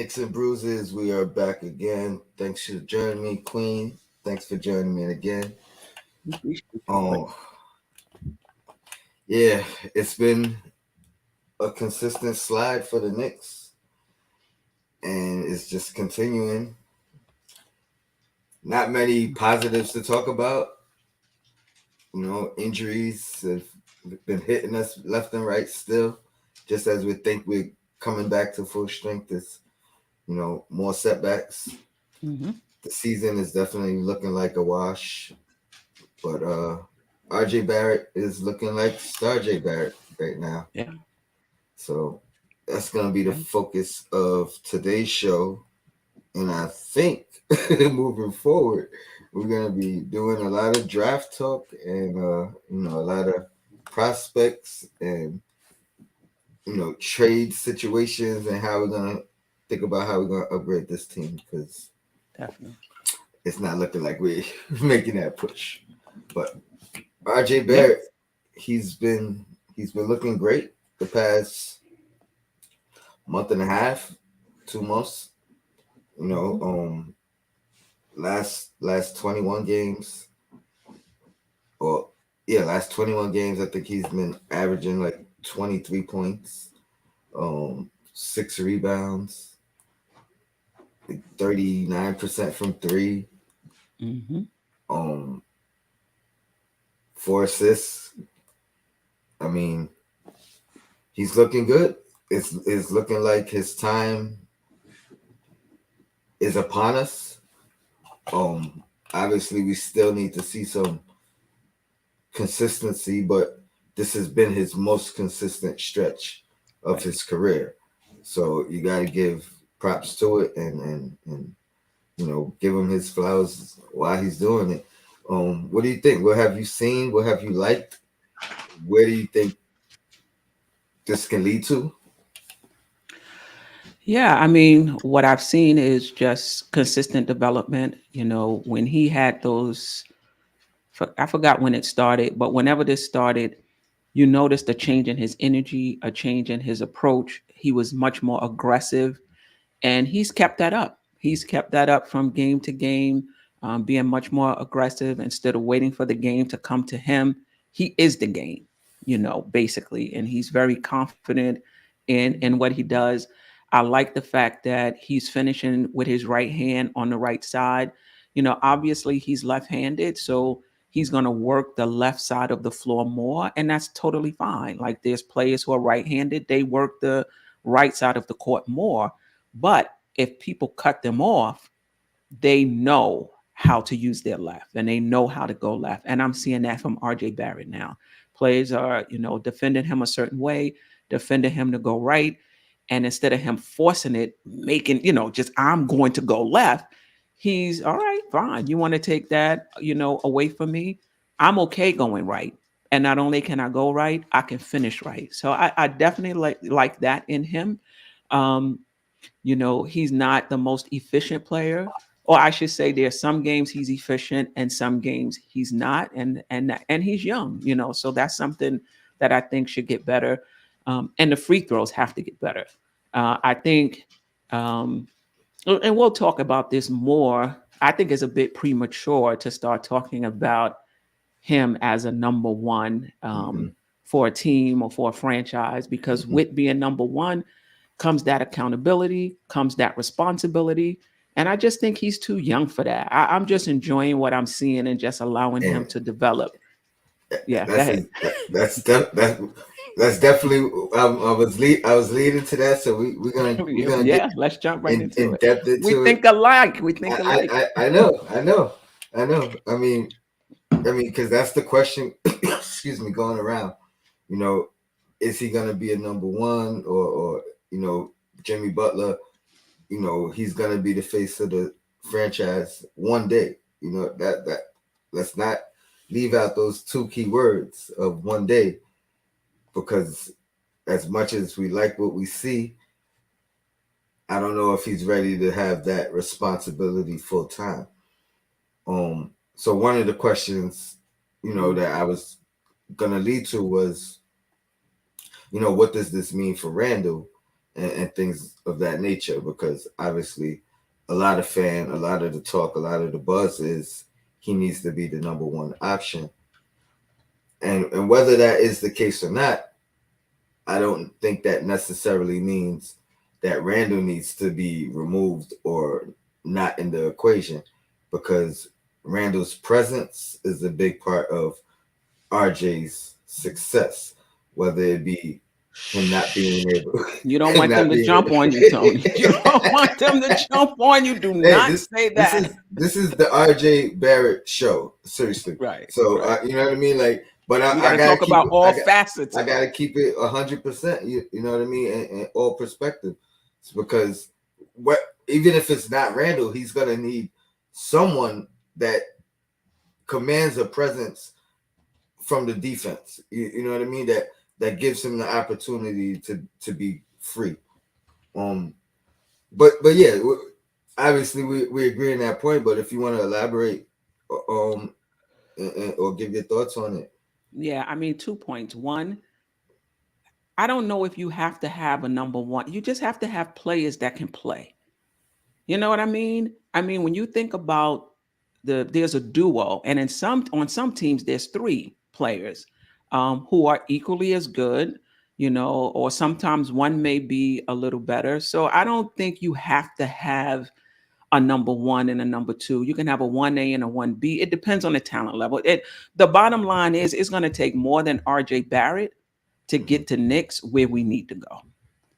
Knicks and Bruises, we are back again. Thanks for joining me, Queen. Thanks for joining me again. Oh, yeah, it's been a consistent slide for the Knicks, and it's just continuing. Not many positives to talk about. Injuries have been hitting us left and right still, just as we think we're coming back to full strength. It's, more setbacks. Mm-hmm. The season is definitely looking like a wash. But RJ Barrett is looking like STARJ Barrett right now. Yeah. So that's going to be the Okay. focus of today's show. And I think moving forward, we're going to be doing a lot of draft talk and, a lot of prospects and, trade situations and how we're going to think about how we're going to upgrade this team because Definitely. it's not looking like we're making that push. But RJ Yeah. Barrett, he's been he's been looking great the past month and a half, 2 months. You know, Mm-hmm. um, last 21 games, or last 21 games. I think he's been averaging like 23 points, 6 rebounds, 39% from three, Mm-hmm. um, 4 assists. I mean, he's looking good. It's looking like his time is upon us. Obviously, we still need to see some consistency, but this has been his most consistent stretch of Right. his career. So you got to give props to it and give him his flowers while he's doing it. What do you think? What have you seen? What have you liked? Where do you think this can lead to? Yeah. I mean, what I've seen is just consistent development. When he had those, I forgot when it started, but whenever this started, you noticed a change in his energy, a change in his approach. He was much more aggressive, and he's kept that up. He's kept that up from game to game, being much more aggressive instead of waiting for the game to come to him. He is the game, basically, and he's very confident in what he does. I like the fact that he's finishing with his right hand on the right side. Obviously he's left-handed, so he's going to work the left side of the floor more, and that's totally fine. Like, there's players who are right-handed, they work the right side of the court more. But if people cut them off, they know how to use their left and they know how to go left. And I'm seeing that from RJ Barrett now. Players are, defending him a certain way, defending him to go right. And instead of him forcing it, making, just I'm going to go left, he's all right, fine. You want to take that, away from me? I'm okay going right. And not only can I go right, I can finish right. So I definitely like that in him. Um, he's not the most efficient player, or I should say, there's some games he's efficient and some games he's not, and he's young. So that's something that I think should get better. And the free throws have to get better. I think, um, and we'll talk about this more. I think it's a bit premature to start talking about him as a number one, Mm-hmm. for a team or for a franchise, because Mm-hmm. with being number one comes that accountability, comes that responsibility. And I just think he's too young for that. I'm just enjoying what I'm seeing and just allowing him And to develop. Yeah, go that's ahead. his, that's definitely I was leading to that. So we're gonna get Yeah, let's jump right into in it. depth We into it. think alike. We think I, alike. I know. I mean, because that's the question. Excuse me, going around. You know, is he gonna be a number one or Jimmy Butler? He's gonna be the face of the franchise one day. That let's not leave out those two key words of one day because as much as we like what we see, I don't know if he's ready to have that responsibility full time. So one of the questions, that I was gonna lead to was, what does this mean for Randall? and things of that nature. Because obviously, a lot of the talk, a lot of the buzz is he needs to be the number one option. And whether that is the case or not, I don't think that necessarily means that Randall needs to be removed or not in the equation, because Randall's presence is a big part of RJ's success, whether it be him not being Shh. able, You don't him want them not to being. jump on you, Tony. You don't want them to jump on you. Do Hey, not say this that. is this is the RJ Barrett show, seriously. Right, So right. you know what I mean, like, but We got I to gotta talk keep about it. all facets I of it. gotta keep it 100%. You know what I mean, and all perspective. It's because what, even if it's not Randall, he's gonna need someone that commands a presence from the defense. You know what I mean, that gives him the opportunity to be free. Um, but yeah, obviously we agree on that point. But if you want to elaborate, um, or give your thoughts on it. Yeah, I mean, 2 points. One, I don't know if you have to have a number one. You just have to have players that can play. You know what I mean? I mean, when you think about there's a duo, and in some on some teams there's three players who are equally as good, you know, or sometimes one may be a little better. So I don't think you have to have a number one and a number two. You can have a 1A and a 1B. It depends on the talent level. The bottom line is it's going to take more than RJ Barrett to Mm-hmm. get to Knicks where we need to go.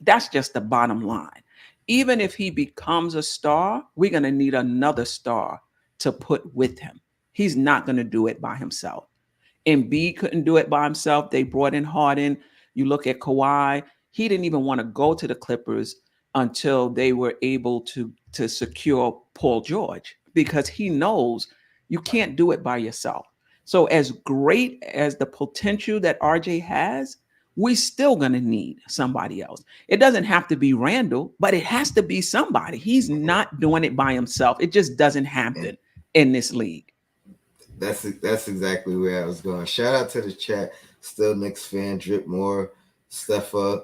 That's just the bottom line. Even if he becomes a star, we're going to need another star to put with him. He's not going to do it by himself. Embiid couldn't do it by himself. They brought in Harden. You look at Kawhi, he didn't even want to go to the Clippers until they were able to secure Paul George, because he knows you can't do it by yourself. So as great as the potential that RJ has, we still going to need somebody else. It doesn't have to be Randall, but it has to be somebody. He's Mm-hmm. not doing it by himself. It just doesn't And happen in this league. that's exactly where I was going. Shout out to the chat. Still Knicks fan, Drip Moore, Steffa.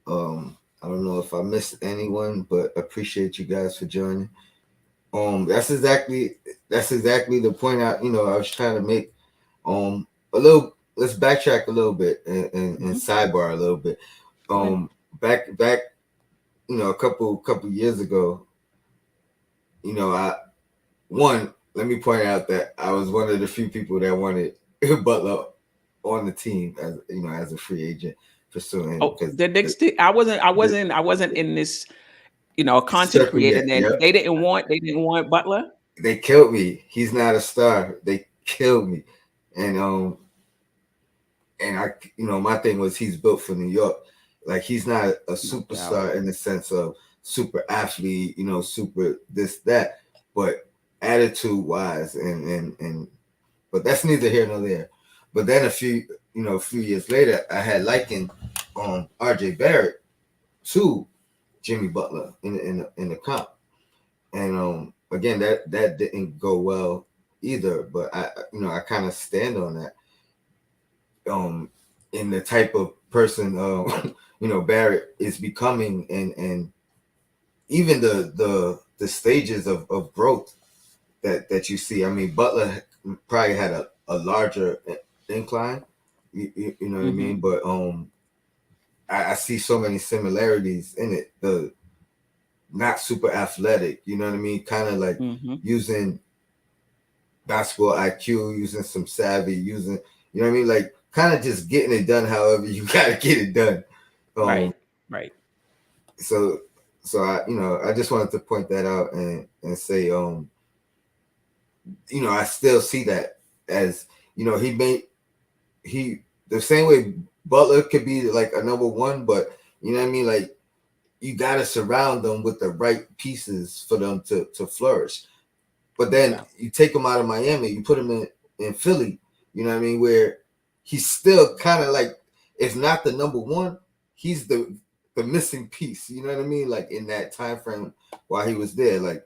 I don't know if I missed anyone, but appreciate you guys for joining. That's exactly the point I was trying to make. A little, let's backtrack a little bit and Mhm. sidebar a little bit. Go ahead. Back, a couple years ago, I one. Let me point out that I was one of the few people that wanted Butler on the team as a free agent pursuing, Oh, because the Knicks. I wasn't in this. You know, a content circle creator. yet. Then Yep. they didn't want Butler. They killed me. He's not a star. They killed me, and I, my thing was he's built for New York. Like, he's not a No doubt. superstar in the sense of super athlete, super this that, but attitude wise, and but that's neither here nor there. But then a few years later, I had likened RJ Barrett to Jimmy Butler in the comp, and again, that didn't go well either. But I kind of stand on that, in the type of person Barrett is becoming, and even the stages of growth that you see. I mean, Butler probably had a larger incline, you know what I Hmm. mean, but I see so many similarities in it. The not super athletic, you know what I mean, kind of like Hmm. using basketball IQ, using some savvy, using, you know what I mean, like, kind of just getting it done however you gotta get it done. Um, Right. Right. so I just wanted to point that out and say, I still see that as, he the same way Butler could be like a number one, but you know what I mean, like, you gotta surround them with the right pieces for them to flourish. But No then doubt. you take him out of Miami, you put him in Philly, you know what I mean, where he's still kind of like, if not the number one, he's the missing piece, you know what I mean, like, in that time frame while he was there, like,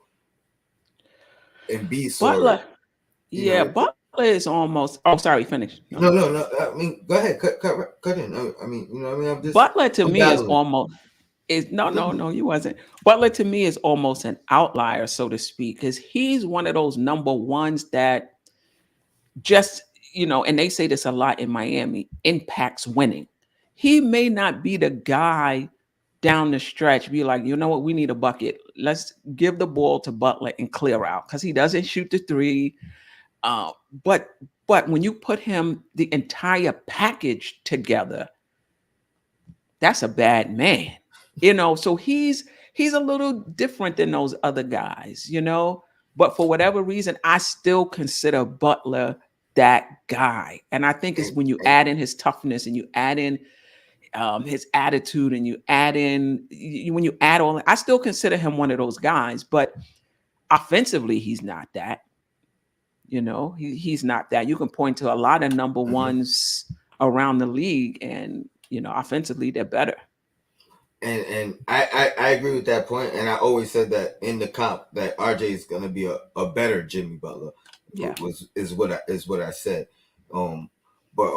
and B saw Butler. it, you Yeah, know. Butler is almost. Oh, sorry. Finish. No. No. I mean, go ahead, cut in. I mean, you know what I mean. Butler to I'm me is babbling. almost. is no, he wasn't. Butler to me is almost an outlier, so to speak, because he's one of those number ones that just, and they say this a lot in Miami, impacts winning. He may not be the guy down the stretch, be like, you know what, we need a bucket. Let's give the ball to Butler and clear out because he doesn't shoot the three. Uh, but but when you put him the entire package together, that's a bad man. So he's a little different than those other guys. But for whatever reason, I still consider Butler that guy. And I think it's And, when you and add in his toughness and you add in his attitude and you add in when you add all, I still consider him one of those guys. But offensively, he's not that. He's not that. You can point to a lot of number mhm. ones around the league, and offensively they're better. And I agree with that point, and I always said that in the comp that RJ is gonna be a better Jimmy Butler Yeah. is what I said. Um, but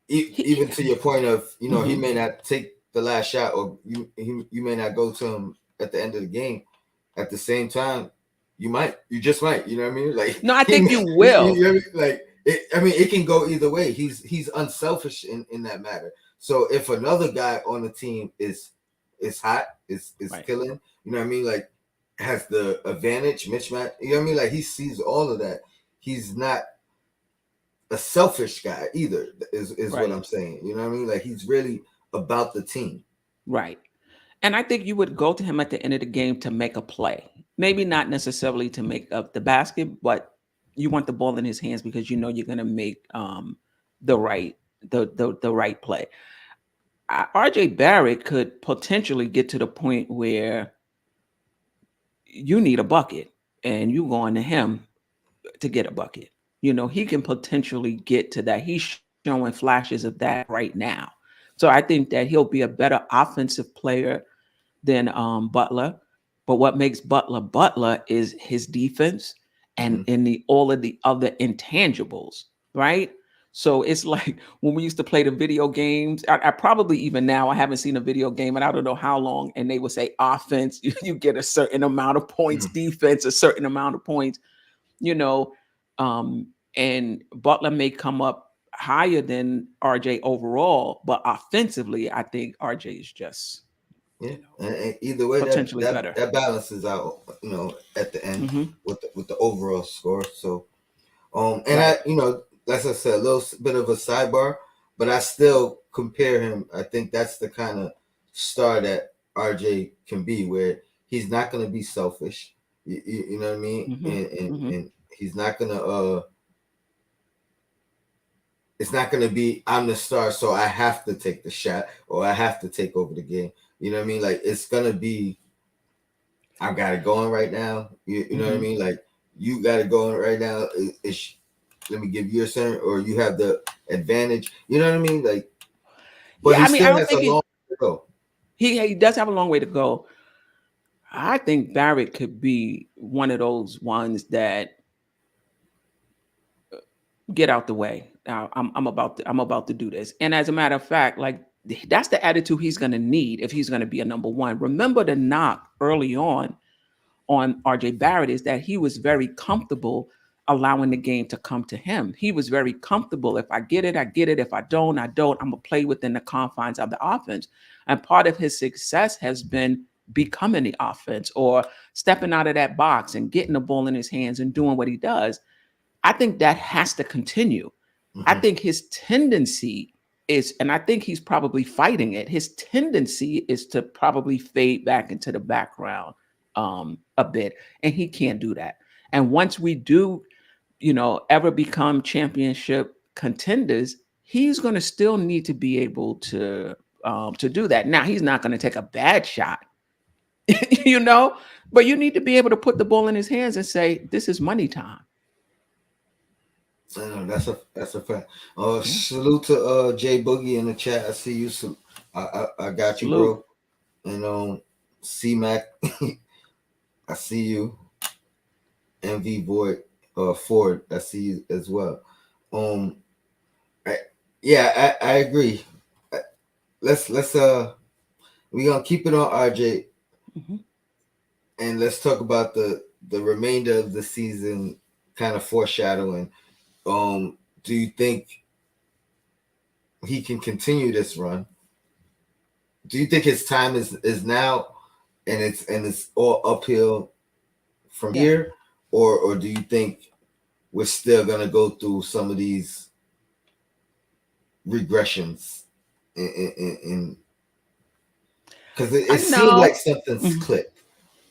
even He, to your point of he mhm. may not take the last shot, or you may not go to him at the end of the game. At the same time, you just might, you know what I mean? Like No, I think you you will. know what I mean? Like it can go either way. He's unselfish in that matter. So if another guy on the team is hot, is Right. killing, you know what I mean? Like has the advantage, mismatch, you know what I mean? Like he sees all of that. He's not a selfish guy either, is what Right. I'm saying. You know what I mean? Like he's really about the team. Right. And I think you would go to him at the end of the game to make a play. Maybe not necessarily to make up the basket, but you want the ball in his hands because you're going to make the right the right play. RJ Barrett could potentially get to the point where you need a bucket and you going to him to get a bucket. He can potentially get to that. He's showing flashes of that right now. So I think that he'll be a better offensive player than Butler. But what makes Butler Butler is his defense and Mm-hmm. in the all of the other intangibles, right? So it's like when we used to play the video games. I probably even now I haven't seen a video game and I don't know how long. And they would say offense, you get a certain amount of points, Mm-hmm. defense, a certain amount of points, you know, and Butler may come up higher than RJ overall, but offensively, I think RJ is just, Yeah, you know, and either way, that potentially that better. that balances out, at the end Hmm. with the overall score. So, and Right. as I said, a little bit of a sidebar, but I still compare him. I think that's the kind of star that RJ can be, where he's not going to be selfish. You know what I mean? Hmm. And he's not gonna it's not gonna be I'm the star, so I have to take the shot or I have to take over the game. You know what I mean? Like it's gonna be I got it going right now. You know what I Hmm. mean? Like you got it going right now. Let me give you a center, or you have the advantage. You know what I mean? Like, but Yeah, he I mean, I still don't has a think long way to go. he does have a long way to go. I think Barrett could be one of those ones that get out the way. I'm about to do this. And as a matter of fact, like that's the attitude he's going to need if he's going to be a number one. Remember the knock early on RJ Barrett is that he was very comfortable allowing the game to come to him. He was very comfortable. If I get it, I get it. If I don't, I don't. I'm going to play within the confines of the offense. And part of his success has been becoming the offense or stepping out of that box and getting the ball in his hands and doing what he does. I think that has to continue. I Hmm. think his tendency is, and I think he's probably fighting it. His tendency is to probably fade back into the background a bit, and he can't do that. And once we do, ever become championship contenders, he's going to still need to be able to do that. Now, he's not going to take a bad shot, you know, but you need to be able to put the ball in his hands and say, "This is money time." I know that's a fact. Yeah, Salute to Jay Boogie in the chat. I see you. So I got you, salute. bro. And C Mac, I see you. MV Void, Ford, I see you as well. Um, I, yeah, I agree. Uh, let's we're gonna keep it on RJ, Mhm. and let's talk about the remainder of the season, kind of foreshadowing. Do you think he can continue this run? Do you think his time is now, and it's all uphill from Yeah. here, or do you think we're still gonna go through some of these regressions in because it I seemed like know. something's Mhm. clicked.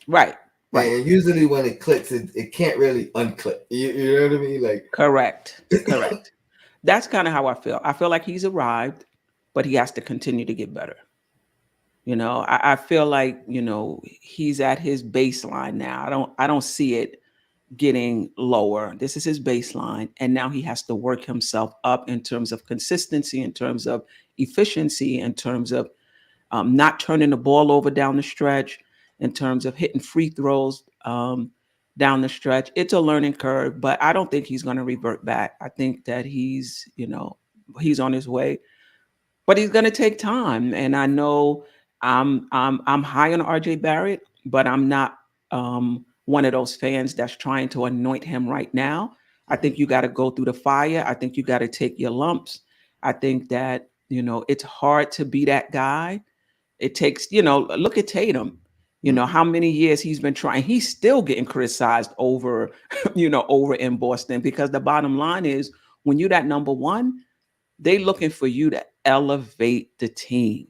Right. Right. And usually when it clicks, it can't really unclick. You know what I mean? Like, Correct. Correct. That's kind of how I feel. I feel like he's arrived, but he has to continue to get better. I feel like, he's at his baseline now. I don't see it getting lower. This is his baseline. And now he has to work himself up in terms of consistency, in terms of efficiency, in terms of not turning the ball over down the stretch, in terms of hitting free throws down the stretch. It's a learning curve, but I don't think he's going to revert back. I think that he's on his way, but he's going to take time. And I know I'm high on RJ Barrett, but I'm not one of those fans that's trying to anoint him right now. I think you got to go through the fire. I think you got to take your lumps. I think that it's hard to be that guy. It takes, look at Tatum. mhm. How many years he's been trying. He's still getting criticized over, over in Boston, because the bottom line is, when you're that number one, they looking for you to elevate the team.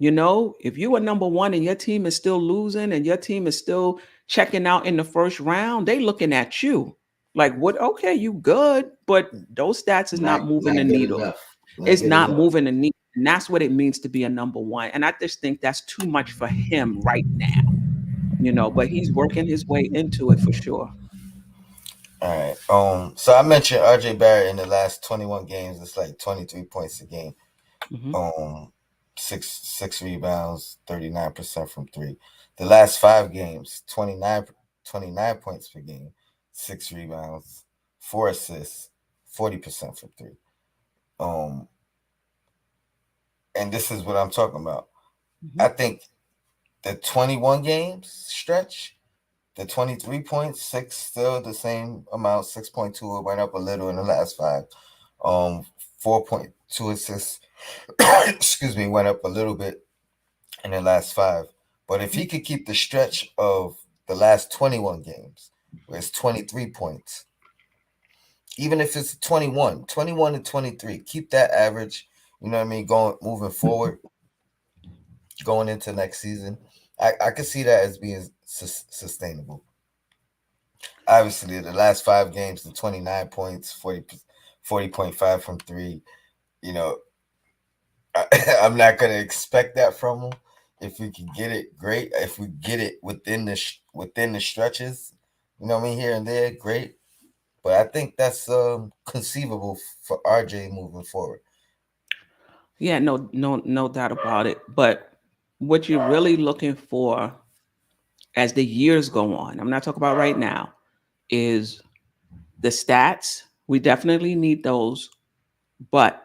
If you are number one and your team is still losing and your team is still checking out in the first round, they looking at you like, what? Okay, you good, but those stats is not moving the Not good needle. enough. Not It's good not enough. moving the needle. And that's what it means to be a number one. And I just think that's too much for him right now, but he's working his way into it for sure. All right. So I mentioned RJ Barrett in the last 21 games. It's like 23 points a game. Hmm. Um, six rebounds, 39% from three. The last 5 games, 29 points per game, 6 rebounds, 4 assists, 40% from three. Um, and this is what I'm talking about. Hmm. I think the 21 games stretch, the 23 points, six still the same amount, 6.2. It went up a little in the last 5. 4.2 assists, excuse me, went up a little bit in the last 5. But if he could keep the stretch of the last 21 games, where it's 23 points, even if it's 21 to 23, keep that average, you know what I mean, going moving forward, going into next season. I could see that as being sustainable. Obviously, the last 5 games, the 29 points, 40.5 from three, you know, I'm not going to expect that from him. If we can get it, great. If we get it within the stretches, you know what I mean, here and there, great. But I think that's conceivable for RJ moving forward. Yeah, no, no, no doubt about it. But what you're really looking for as the years go on, I'm not talking about right now, is the stats. We definitely need those, but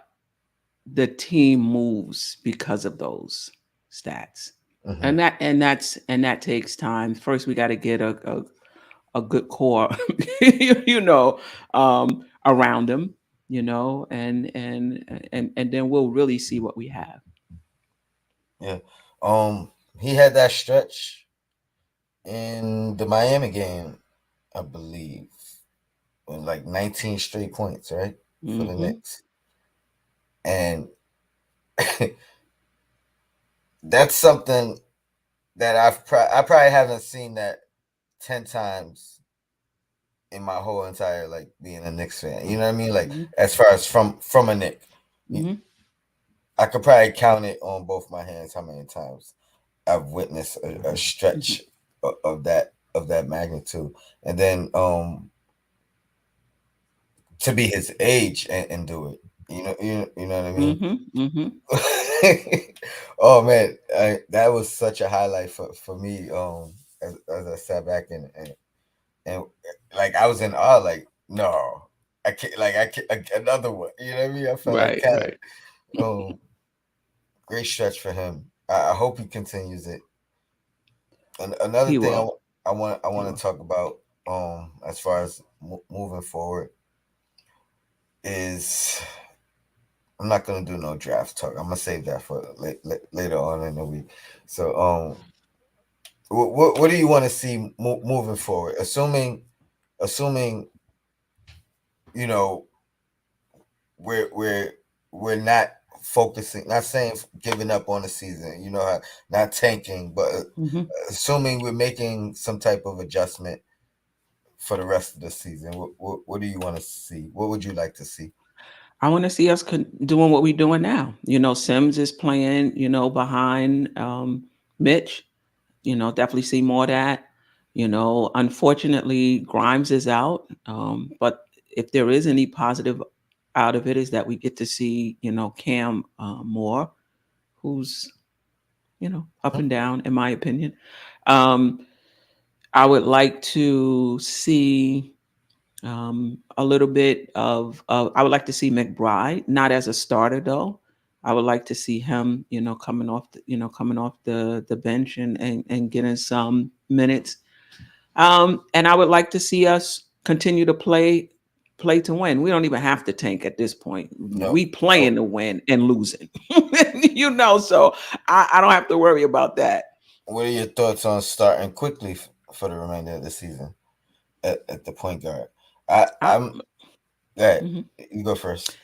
the team moves because of those stats. Mm-hmm. And that takes time. First, we got to get a good core, you know, around them, and then we'll really see what we have. Yeah. He had that stretch in the Miami game, I believe, with like 19 straight points, right, for the Hmm. Knicks, and that's something that I probably haven't seen that 10 times in my whole entire like being a Knicks fan. You know what I mean? Like Hmm. as far as from a Knick, Hmm. I could probably count it on both my hands how many times I've witnessed a Hmm. stretch of that magnitude, and then to be his age and do it. You know what I mean? Hmm. Hmm. Oh man, that was such a highlight for me. As I sat back and like I was in awe. Like no, I can't another one. You know what I mean? I felt like Right, Cat. right. Um, great stretch for him. I hope he continues it. And another He thing will. I He want will. to talk about as far as moving forward is I'm not gonna do no draft talk. I'm gonna save that for later on in the week. So what do you want to see moving forward? Assuming you know we're we're not focusing, not saying giving up on the season. Not tanking, but Mhm. assuming we're making some type of adjustment for the rest of the season. What do you want to see? What would you like to see? I want to see us doing what we're doing now. Sims is playing, behind Mitch. Definitely see more of that. Unfortunately, Grimes is out. But if there is any positive out of it, is that we get to see, Cam more, who's, up and down, in my opinion. Um, I would like to see a little bit I would like to see McBride, not as a starter though. I would like to see him, coming off the bench and getting some minutes. And I would like to see us continue to play to win. We don't even have to tank at this point. No. We playing to win and losing. So I don't have to worry about that. What are your thoughts on starting quickly for the remainder of the season at the point guard? I, I'm that mhm. you go first.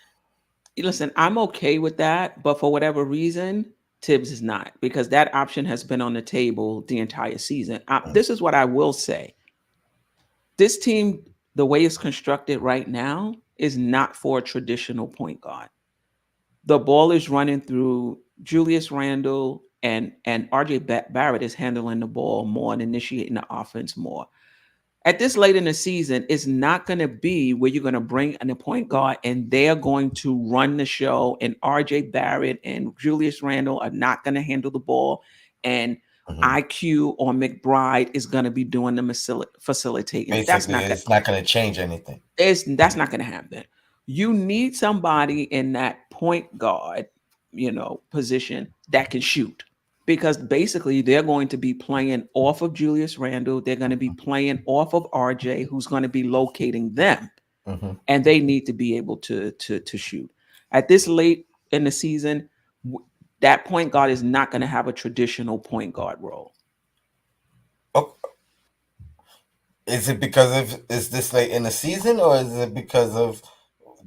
Listen, I'm okay with that, but for whatever reason, Tibbs is not because that option has been on the table the entire season. Mm, This is what I will say: this team, the way it's constructed right now, is not for a traditional point guard. The ball is running through Julius Randle and RJ Barrett is handling the ball more and initiating the offense more. At this late in the season, it's not going to be where you're going to bring in a point guard and they're going to run the show. And RJ Barrett and Julius Randle are not going to handle the ball. And mhm. IQ or McBride is going to be doing the facilitating. That's Basically, not going. it's not going to change anything. That's not going to happen. You need somebody in that point guard, position that can shoot because basically they're going to be playing off of Julius Randle. They're going to be playing off of RJ, who's going to be locating them, Hmm. and they need to be able to shoot. At this late in the season, that point guard is not going to have a traditional point guard role. Oh, is it because of is this late in the season, or is it because of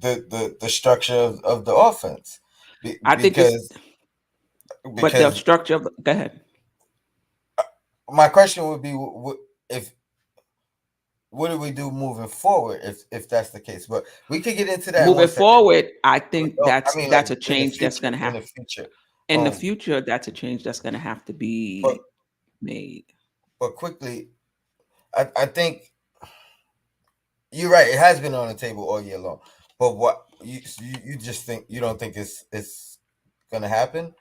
the structure of the offense? I think it's, Because but the because structure of, go ahead. my question would be, if what do we do moving forward if that's the case? But we could get into that in Moving 1 second. forward, I think No, I that's mean, like, that's a in the change that's future, going to in have the future. in the Um, future. That's a change that's going to have to but be made. but quickly, I think you're right. It has been on the table all year long. But you just think you don't think it's gonna happen?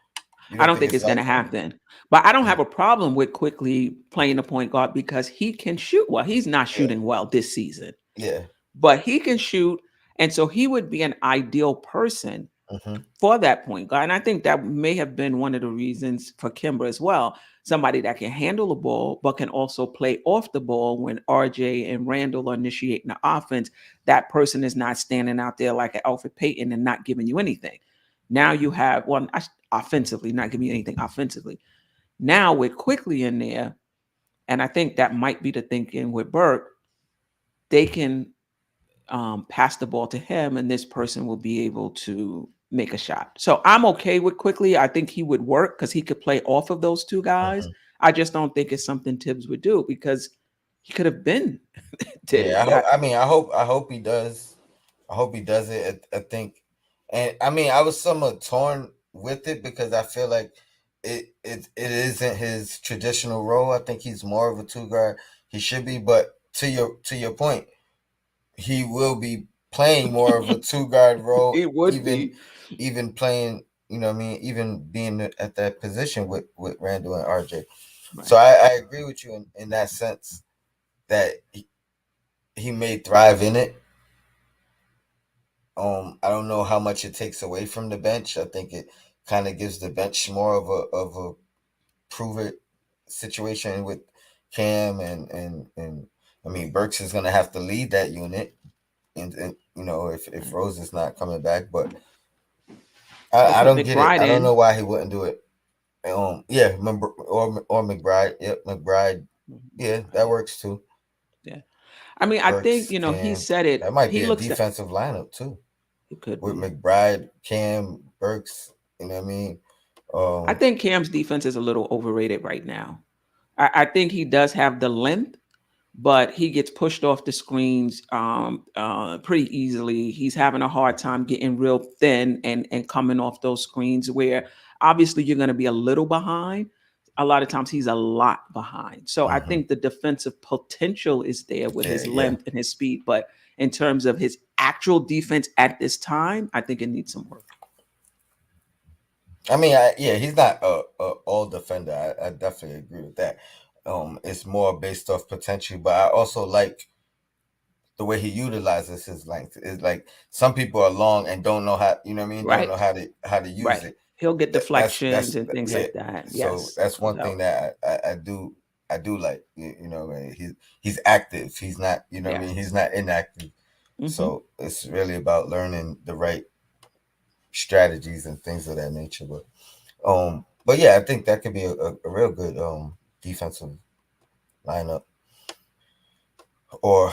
You I don't don't think think it's it's going to likely? happen, but I don't Mm, have a problem with quickly playing the point guard because he can shoot well. He's not yeah, shooting well this season, yeah. but he can shoot, and so he would be an ideal person Hmm. for that point guard. And I think that may have been one of the reasons for Kimber as well. Somebody that can handle the ball, but can also play off the ball when RJ and Randall are initiating the offense. That person is not standing out there like an Alfred Payton and not giving you anything. Now you have one offensively, not giving you anything offensively. Now we're quickly in there. And I think that might be the thinking with Burke. They can pass the ball to him, and this person will be able to make a shot. So I'm okay with quickly. I think he would work because he could play off of those two guys. Hmm. I just don't think it's something Tibbs would do because he could have been Yeah, Tibbs. That I mean, I hope he does. I hope he does it. I think, and I mean, I was somewhat torn with it because I feel like it isn't his traditional role. I think he's more of a two guard. He should be, but to your point, he will be playing more of a two guard role, it would be. even playing. You know what I mean? Even being at that position with Randall and RJ. So Right. I agree with you in that sense that he may thrive in it. I don't know how much it takes away from the bench. I think it kind of gives the bench more of prove it situation with Cam and I mean Burks is gonna have to lead that unit, and you know if Rose is not coming back, but Or I put don't get it. McBride I don't know in. why he wouldn't do it. Yeah, or McBride. Yep, McBride. Yeah, that works too. Yeah. I mean, I think, Burks, he Cam. said That it. might He be a looks at defensive lineup too it could with be. McBride, Cam, Burks. You know what I mean? I Um, think Cam's defense is a little overrated right now. I think he does have the length, but he gets pushed off the screens pretty easily. He's having a hard time getting real thin and coming off those screens where obviously you're going to be a little behind. A lot of times he's a lot behind. So I mhm. think the defensive potential is there with Yeah, his yeah. length and his speed, but in terms of his actual defense at this time, I think it needs some work. I mean, yeah, he's not a all defender. I definitely agree with that. It's more based off potential, but I also like the way he utilizes his length. Is like some people are long and don't know how. You know what I mean? Don't know Right. how to use Right. it. He'll get That's deflections and things yeah. like that. So Yes, that's no one doubt. thing that I do like. You know, he's active. He's not. You know what I Yes. mean? He's not inactive. Hmm. So it's really about learning the right strategies and things of that nature. But yeah, I think that could be a real good defensive lineup. Or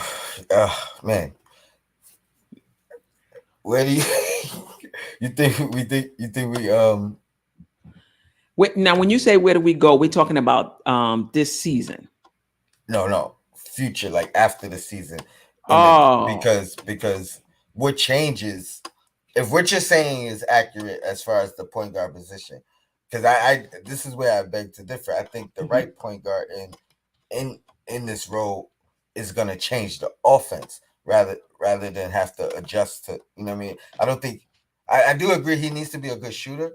man, where do you you think we Wait, now, when you say where do we go, we're talking about this season. no future like after the season when the Oh, because what changes if what you're saying is accurate as far as the point guard position, because I this is where I beg to differ. I think the mhm. right point guard in in this role is going to change the offense rather than have to adjust to, you know what I mean. I don't think I do agree he needs to be a good shooter,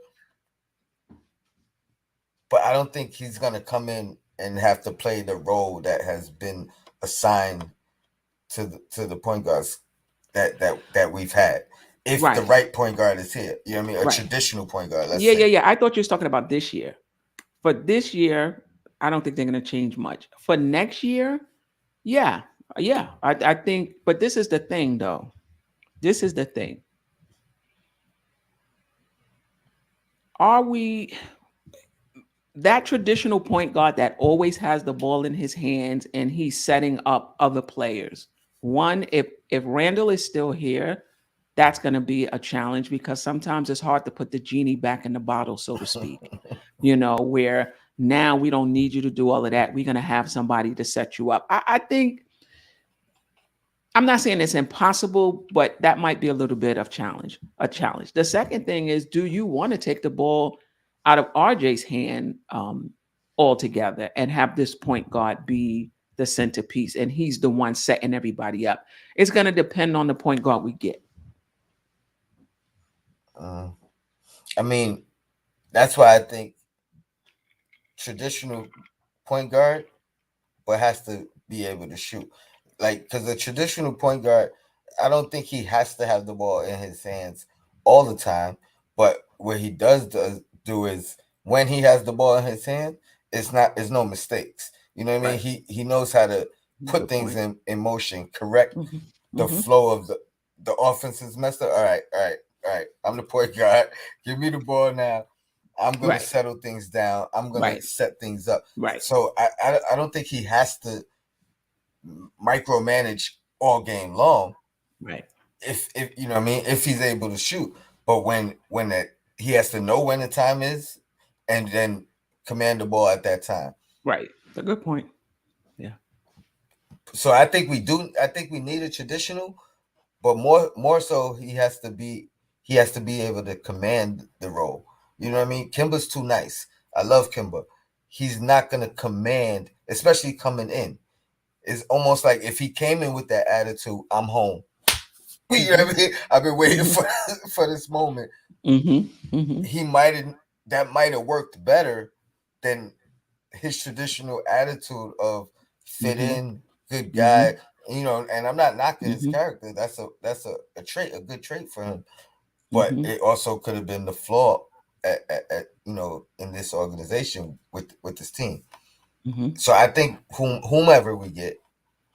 but I don't think he's going to come in and have to play the role that has been assigned to the point guards that we've had. If the Right, right point guard is here, you know what I mean, a right. traditional point guard, let's Yeah, yeah, say. yeah. I thought you was talking about this year. For this year, I don't think they're going to change much. For next year, yeah, yeah. I think, but this is the thing, though. This is the thing. Are we that traditional point guard that always has the ball in his hands and he's setting up other players? One, if Randall is still here, that's going to be a challenge because sometimes it's hard to put the genie back in the bottle, so to speak. Where now we don't need you to do all of that. We're going to have somebody to set you up. I think I'm not saying it's impossible, but that might be a little bit of a challenge. The second thing is, do you want to take the ball out of RJ's hand altogether and have this point guard be the centerpiece and he's the one setting everybody up? It's going to depend on the point guard we get. uh, I mean, that's why I think traditional point guard, but has to be able to shoot. Like, because the traditional point guard, I don't think he has to have the ball in his hands all the time. But what he does do is when he has the ball in his hand, it's no mistakes. You know what I mean? Right. He knows how to put Good things point. in motion, correct Hmm. the Hmm. flow of the offense is messed up. All right. I'm the point guard. Give me the ball now. I'm gonna Right. settle things down. I'm gonna Right. set things up. Right. So I don't think he has to micromanage all game long. Right. If you know what I mean, if he's able to shoot, but when that he has to know when the time is, and then command the ball at that time. Right. It's a good point. Yeah. So I think we do. I think we need a traditional, but more so he has to be able to command the role. You know what I mean? Kimba's too nice. I love Kimba. He's not gonna command, especially coming in. It's almost like if he came in with that attitude, I'm home. You know Hmm. what I mean? I've been waiting Hmm. for this moment. Hmm. Hmm. He might have that might have worked better than his traditional attitude of fit Hmm. in, good Hmm. guy. You know, and I'm not knocking his Hmm. character. That's a trait, a good trait for him. But Hmm. it also could have been the flaw. in this organization with this team. Mm-hmm. So I think whomever we get,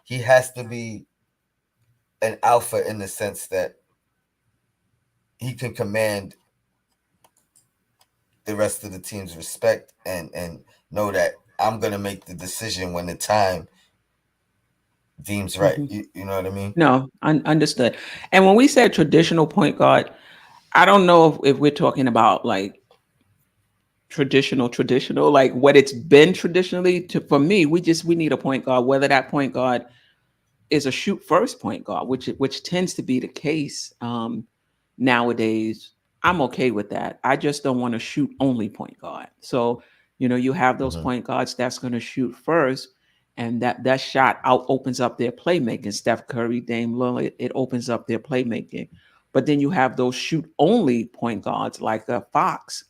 he has to be an alpha in the sense that he can command the rest of the team's respect and know that I'm gonna make the decision when the time deems right. Mm-hmm. You know what I mean? No, understood. And when we say traditional point guard, I don't know if we're talking about like traditional, like what it's been traditionally. To for me, we need a point guard, whether that point guard is a shoot first point guard, which tends to be the case nowadays. I'm okay with that. I just don't want to shoot only point guard. So, you have those Mm-hmm. point guards that's going to shoot first, and that shot out opens up their playmaking. Steph Curry, Dame Lillard, it opens up their playmaking. But then you have those shoot only point guards like a Fox,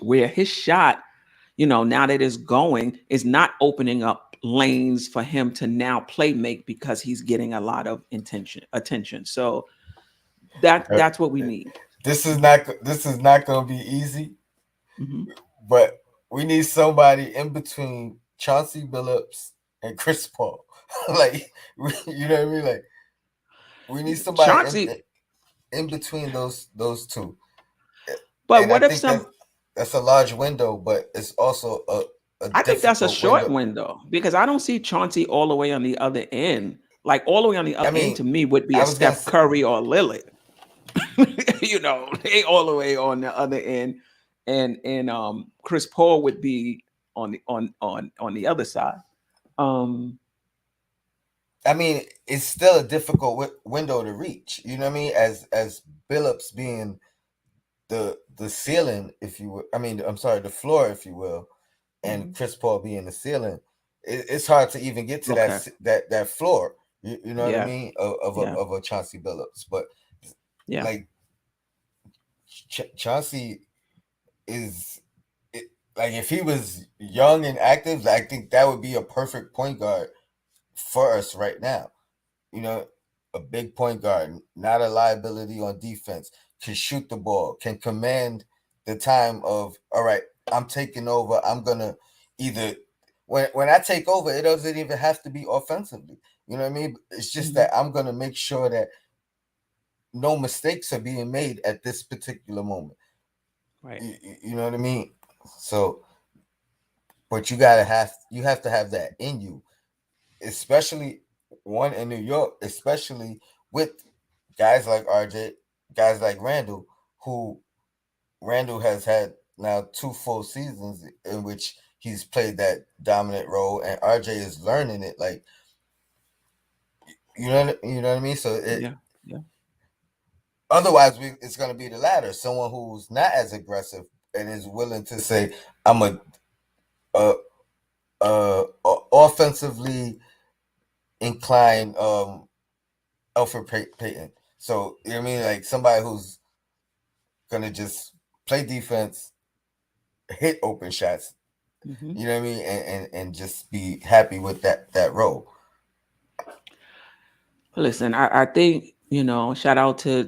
where his shot, now that it's going, is not opening up lanes for him to now play make because he's getting a lot of attention. So that's what we need. Hmm. This is not gonna be easy, Hmm. but we need somebody in between Chauncey Billups and Chris Paul. Like you know what I mean? Like we need somebody Chauncey, in between those two. but And I what if think some? that's a large window, but it's also a I think that's a difficult short window. window because I don't see Chauncey all the way on the other end. Like all the way on the I other end mean, to me would be I a was gonna Steph say, Curry or Lillard. They all the way on the other end, and Chris Paul would be on the other side. Um, I mean, it's still a difficult window to reach. You know what I mean? As Billups being the ceiling, if you will. I mean, I'm sorry, the floor, if you will, and mhm. Chris Paul being the ceiling. It's hard to even get to Okay. that floor. You know what I Yeah. mean? Yeah. Of a Chauncey Billups, but Yeah. like Chauncey is it, like if he was young and active, I think that would be a perfect point guard for us right now. You know, a big point guard, not a liability on defense, can shoot the ball, can command the time of all right, I'm taking over. I'm gonna either when I take over, it doesn't even have to be offensively. You know what I mean? It's just Hmm. that I'm gonna make sure that no mistakes are being made at this particular moment. Right. You know what I mean? So, but you have to have that in you, especially one in New York, especially with guys like RJ, guys like Randall, who Randall has had now 2 full seasons in which he's played that dominant role, and RJ is learning it. Like you know what I mean. So it Yeah. Yeah. otherwise it's going to be the latter, someone who's not as aggressive and is willing to say, "I'm a, a offensively inclined Alfred Payton." So you know what I mean, like somebody who's gonna just play defense, hit open shots. Hmm. You know what I mean, and just be happy with that role. Listen, I think shout out to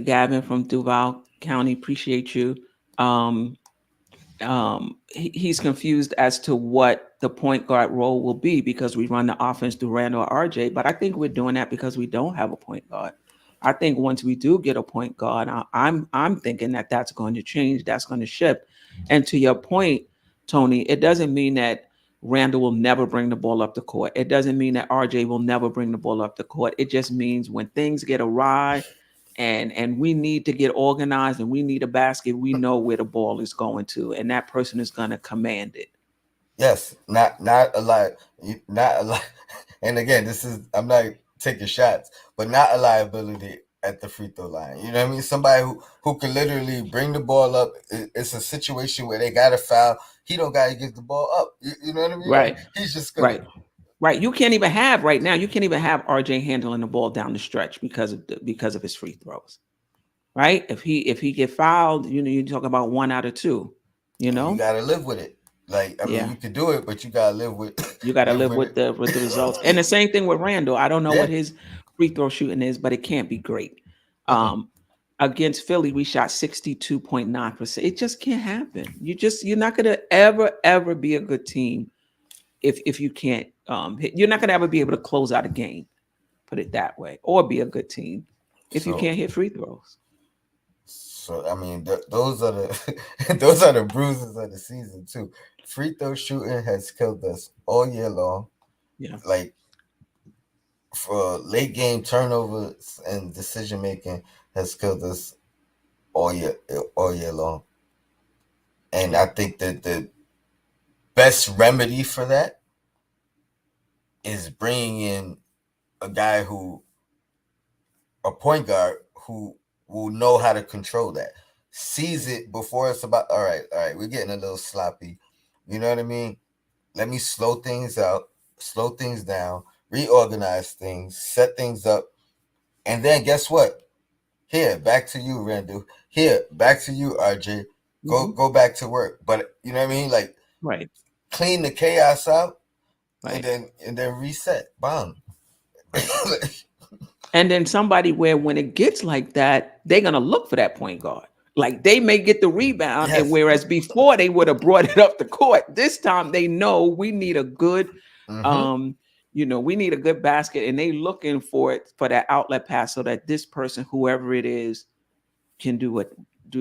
Gavin from Duval County. Appreciate you. Um, he's confused as to what the point guard role will be because we run the offense through Randall or RJ. But I think we're doing that because we don't have a point guard. I think once we do get a point guard, I'm thinking that that's going to change. That's going to shift. And to your point, Tony, it doesn't mean that Randall will never bring the ball up the court. It doesn't mean that RJ will never bring the ball up the court. It just means when things get awry and we need to get organized and we need a basket, we know where the ball is going to, and that person is going to command it. Yes, not a lot, not a lot. And again, this is I'm not taking shots, but not a liability at the free throw line. You know what I mean? Somebody who can literally bring the ball up. It's a situation where they got to foul. He don't got to get the ball up. You know what I mean? Like Right, he's just gonna. right, right. You can't even have right now. You can't even have RJ handling the ball down the stretch because of his free throws. Right? If he get fouled, you talk about 1 out of 2. You And you know, got to live with it. Like I mean, yeah. you could do it, but you got to live with You got to live live with with it. the results. And the same thing with Randall. I don't know Yeah. what his free throw shooting is, but it can't be great. Mm-mm. Um, Against Philly, we shot 62.9%. It just can't happen. You're not gonna ever be a good team if you can't you're not gonna ever be able to close out a game, put it that way, or be a good team if you So can't hit free throws. I mean, those are the those are the bruises of the season too. Free throw shooting has killed us all year long. Yeah. Like for late game turnovers and decision making has killed us all year long. And Yeah. I think that the best remedy for that is bringing in a guy who a point guard who will know how to control that, sees it before it's about. All right, we're getting a little sloppy. You know what I mean? Let me slow things out, slow things down, reorganize things, set things up, and then guess what? Here, back to you, Randall. Here, back to you, RJ. Hmm. Go back to work. But you know what I mean? Like Right. clean the chaos out Right. and then reset. Bam. Right. And then somebody where when it gets like that, they're gonna look for that point guard. Like they may get the rebound, and Yes. whereas before they would have brought it up the court, this time they know we need a good, Mm-hmm. um, we need a good basket, and they looking for it for that outlet pass so that this person, whoever it is, can do I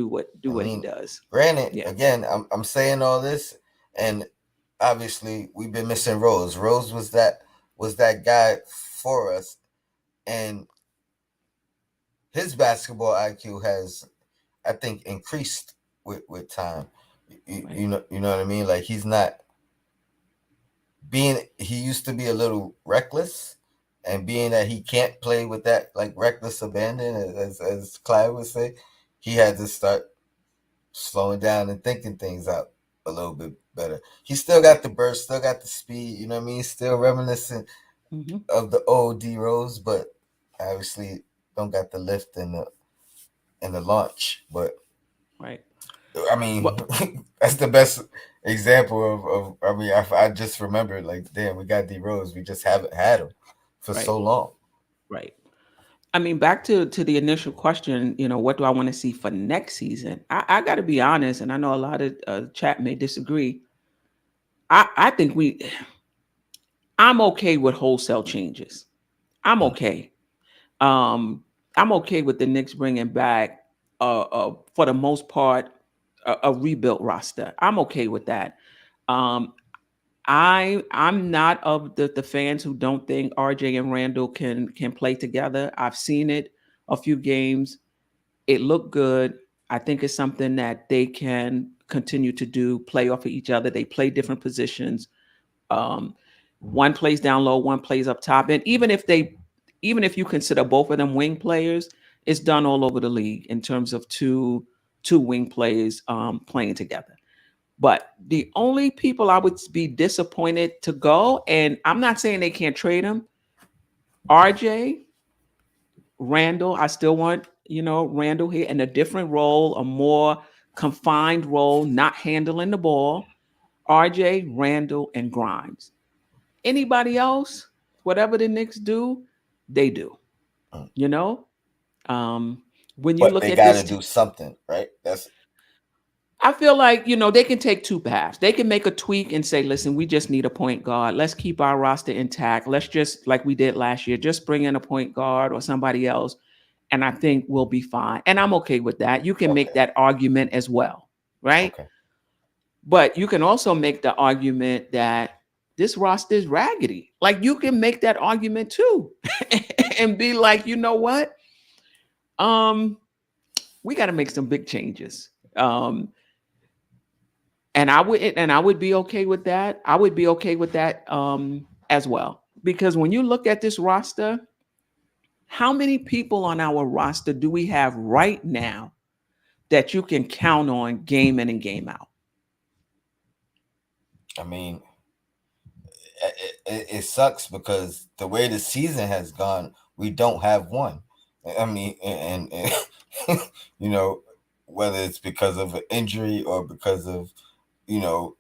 what he mean, does. granted, Yeah. again, I'm saying all this, and obviously we've been missing Rose. Rose was that guy for us, and his basketball IQ has, I think, increased with time. Right. You know what I mean? Like he's not being. He used to be a little reckless, and being that he can't play with that like reckless abandon, as Clyde would say, he had to start slowing down and thinking things out a little bit better. He still got the burst, still got the speed. You know what I mean? Still reminiscent Hmm. of the old D Rose, but obviously don't got the lift and the launch. But Right. I mean, Well, that's the best example of I mean, I just remember like, damn, we got D Rose, we just haven't had him for right. so long. Right. I mean, back to the initial question, what do I want to see for next season? I got to be honest, and I know a lot of chat may disagree. I think I'm okay with wholesale changes. I'm Mm. okay. Um, I'm okay with the Knicks bringing back, for the most part, a rebuilt roster. I'm okay with that. Um, I'm not of the fans who don't think RJ and Randall can play together. I've seen it a few games. It looked good. I think it's something that they can continue to do, play off of each other. They play different positions. Um, one plays down low, one plays up top. And even if you consider both of them wing players, it's done all over the league in terms of two wing players playing together. But the only people I would be disappointed to go, and I'm not saying they can't trade him, RJ, Randall. I still want, Randall here in a different role, a more confined role, not handling the ball. RJ, Randall, and Grimes. Anybody else, whatever the Knicks do, they do. Mm. You know, um, when you But look they at got to this, do something, right? That's I feel like, they can take two paths. They can make a tweak and say, listen, we just need a point guard. Let's keep our roster intact. Let's just, like we did last year, just bring in a point guard or somebody else. And I think we'll be fine. And I'm okay with that. You can make okay. that argument as well, right? Okay. But you can also make the argument that this roster is raggedy. Like you can make that argument too and be like, you know what? Um, we got to make some big changes. And I would be okay with that. I would be okay with that as well. Because when you look at this roster, how many people on our roster do we have right now that you can count on game in and game out? I mean, it sucks because the way the season has gone, we don't have one. I mean, and you know, whether it's because of an injury or because of, you know,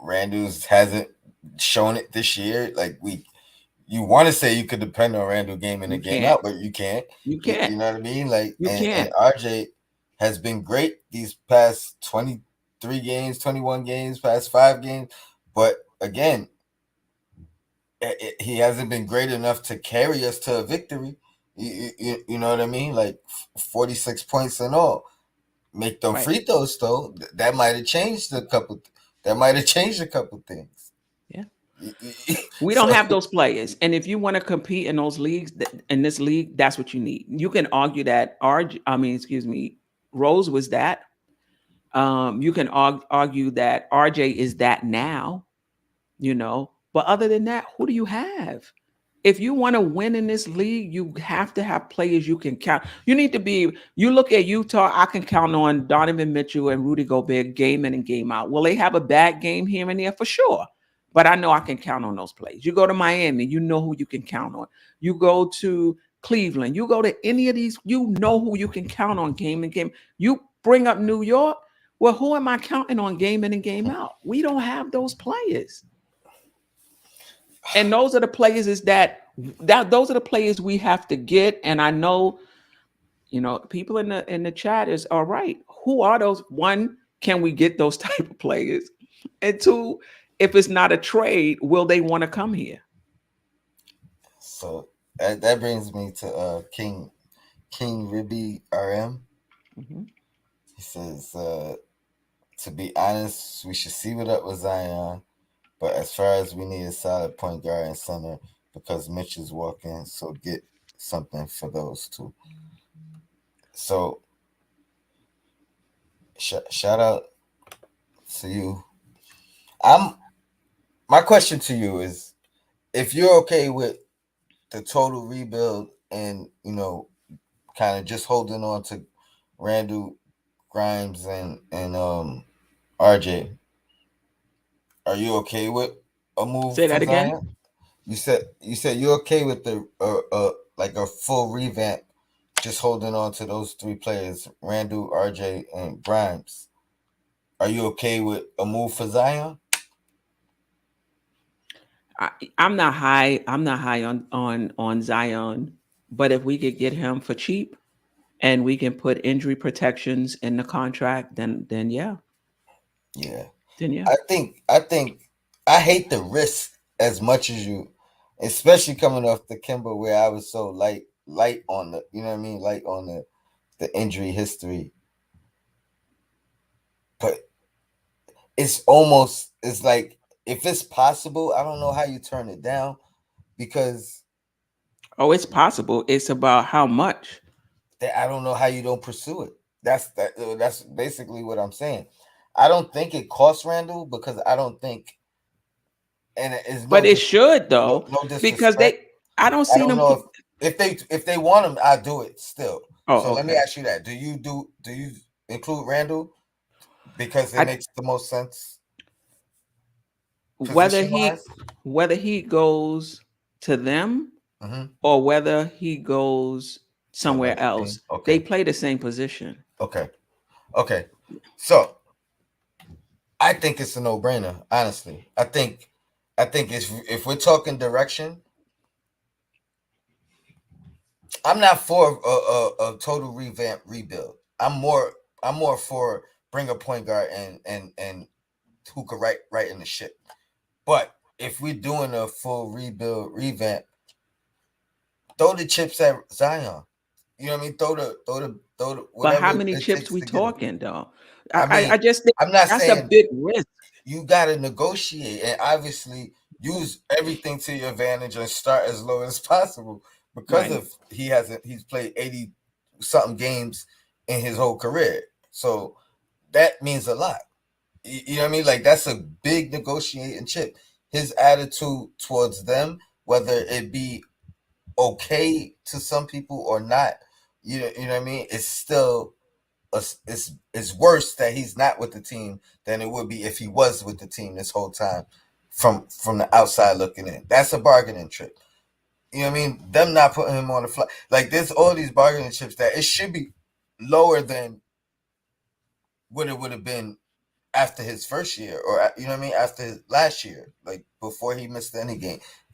Randall's hasn't shown it this year. Like you want to say you could depend on Randle game in You and game can't. out, but you can't. You can't. You know what I mean? Like, You and can't. RJ has been great these past 23 games, 21 games, past 5 games. But again, he hasn't been great enough to carry us to a victory. You know what I mean? Like 46 points and all. Make them Right. free throws though. That might have changed a couple. That might have changed a couple things. Yeah. Y- We So don't have those players. And if you want to compete in those leagues, in this league, that's what you need. You can argue that Rose was that. You can argue that RJ is that now, But other than that, who do you have? If you want to win in this league, you have to have players you can count. You look at Utah, I can count on Donovan Mitchell and Rudy Gobert game in and game out. Will they have a bad game here and there? For sure. But I know I can count on those players. You go to Miami, you know who you can count on. You go to Cleveland, you go to any of these, you know who you can count on game in game. You bring up New York, well, who am I counting on game in and game out? We don't have those players. And those are the players those are the players we have to get. And I know, people in the chat is all right. Who are those? One, can we get those type of players? And two, if it's not a trade, will they want to come here? So that brings me to King Ribby RM. Mm-hmm. He says, to be honest, we should see what up with Zion. But as far as we need a solid point guard and center because Mitch is walking, so get something for those two. So shout out to you. My question to you is, if you're okay with the total rebuild and kind of just holding on to Randall, Grimes, and RJ, are you okay with a move Say that for again. Zion? You said you're okay with the like a full revamp, just holding on to those three players, Randall, RJ, and Grimes. Are you okay with a move for Zion? I'm not high. I'm not high on Zion, but if we could get him for cheap, and we can put injury protections in the contract, then yeah. Yeah. Then yeah. I think I hate the risk as much as you, especially coming off the Kimber where I was so light on the, you know what I mean, light on the injury history. But it's like, if it's possible, I don't know how you turn it down, because Oh, it's possible. It's about how much. I don't know how you don't pursue it. That's basically what I'm saying. I don't think it costs Randall, because I don't think, and it's But it should though, no because disrespect. I don't I see don't them. know if they want him, I do it still. So Oh, let me okay. ask you that: do you include Randall because it I makes the most sense whether position he wise? whether he goes to them Mm-hmm. or whether he goes To somewhere another team. else, they Okay. play the same position. Okay. Okay. So I think it's a no brainer. Honestly, I think if we're talking direction, I'm not for a total revamp rebuild. I'm more for bring a point guard and who could right in the ship. But if we're doing a full rebuild revamp, throw the chips at Zion. You know what I mean? Throw the But whatever how many it chips takes we to get him. talking though? I I mean, just think I'm not that's a saying big risk. you got to negotiate and obviously use everything to your advantage and start as low as possible, because Right. of he's played 80 something games in his whole career. So that means a lot. You know what I mean? Like, that's a big negotiating chip. His attitude towards them, whether it be okay to some people or not, you know what I mean? It's still it's worse that he's not with the team than it would be if he was with the team this whole time, from the outside looking in. That's a bargaining trip. You know what I mean? Them not putting him on the fly. Like, there's all these bargaining chips that it should be lower than what it would have been after his first year, or you know what I mean, after his last year, like before he missed any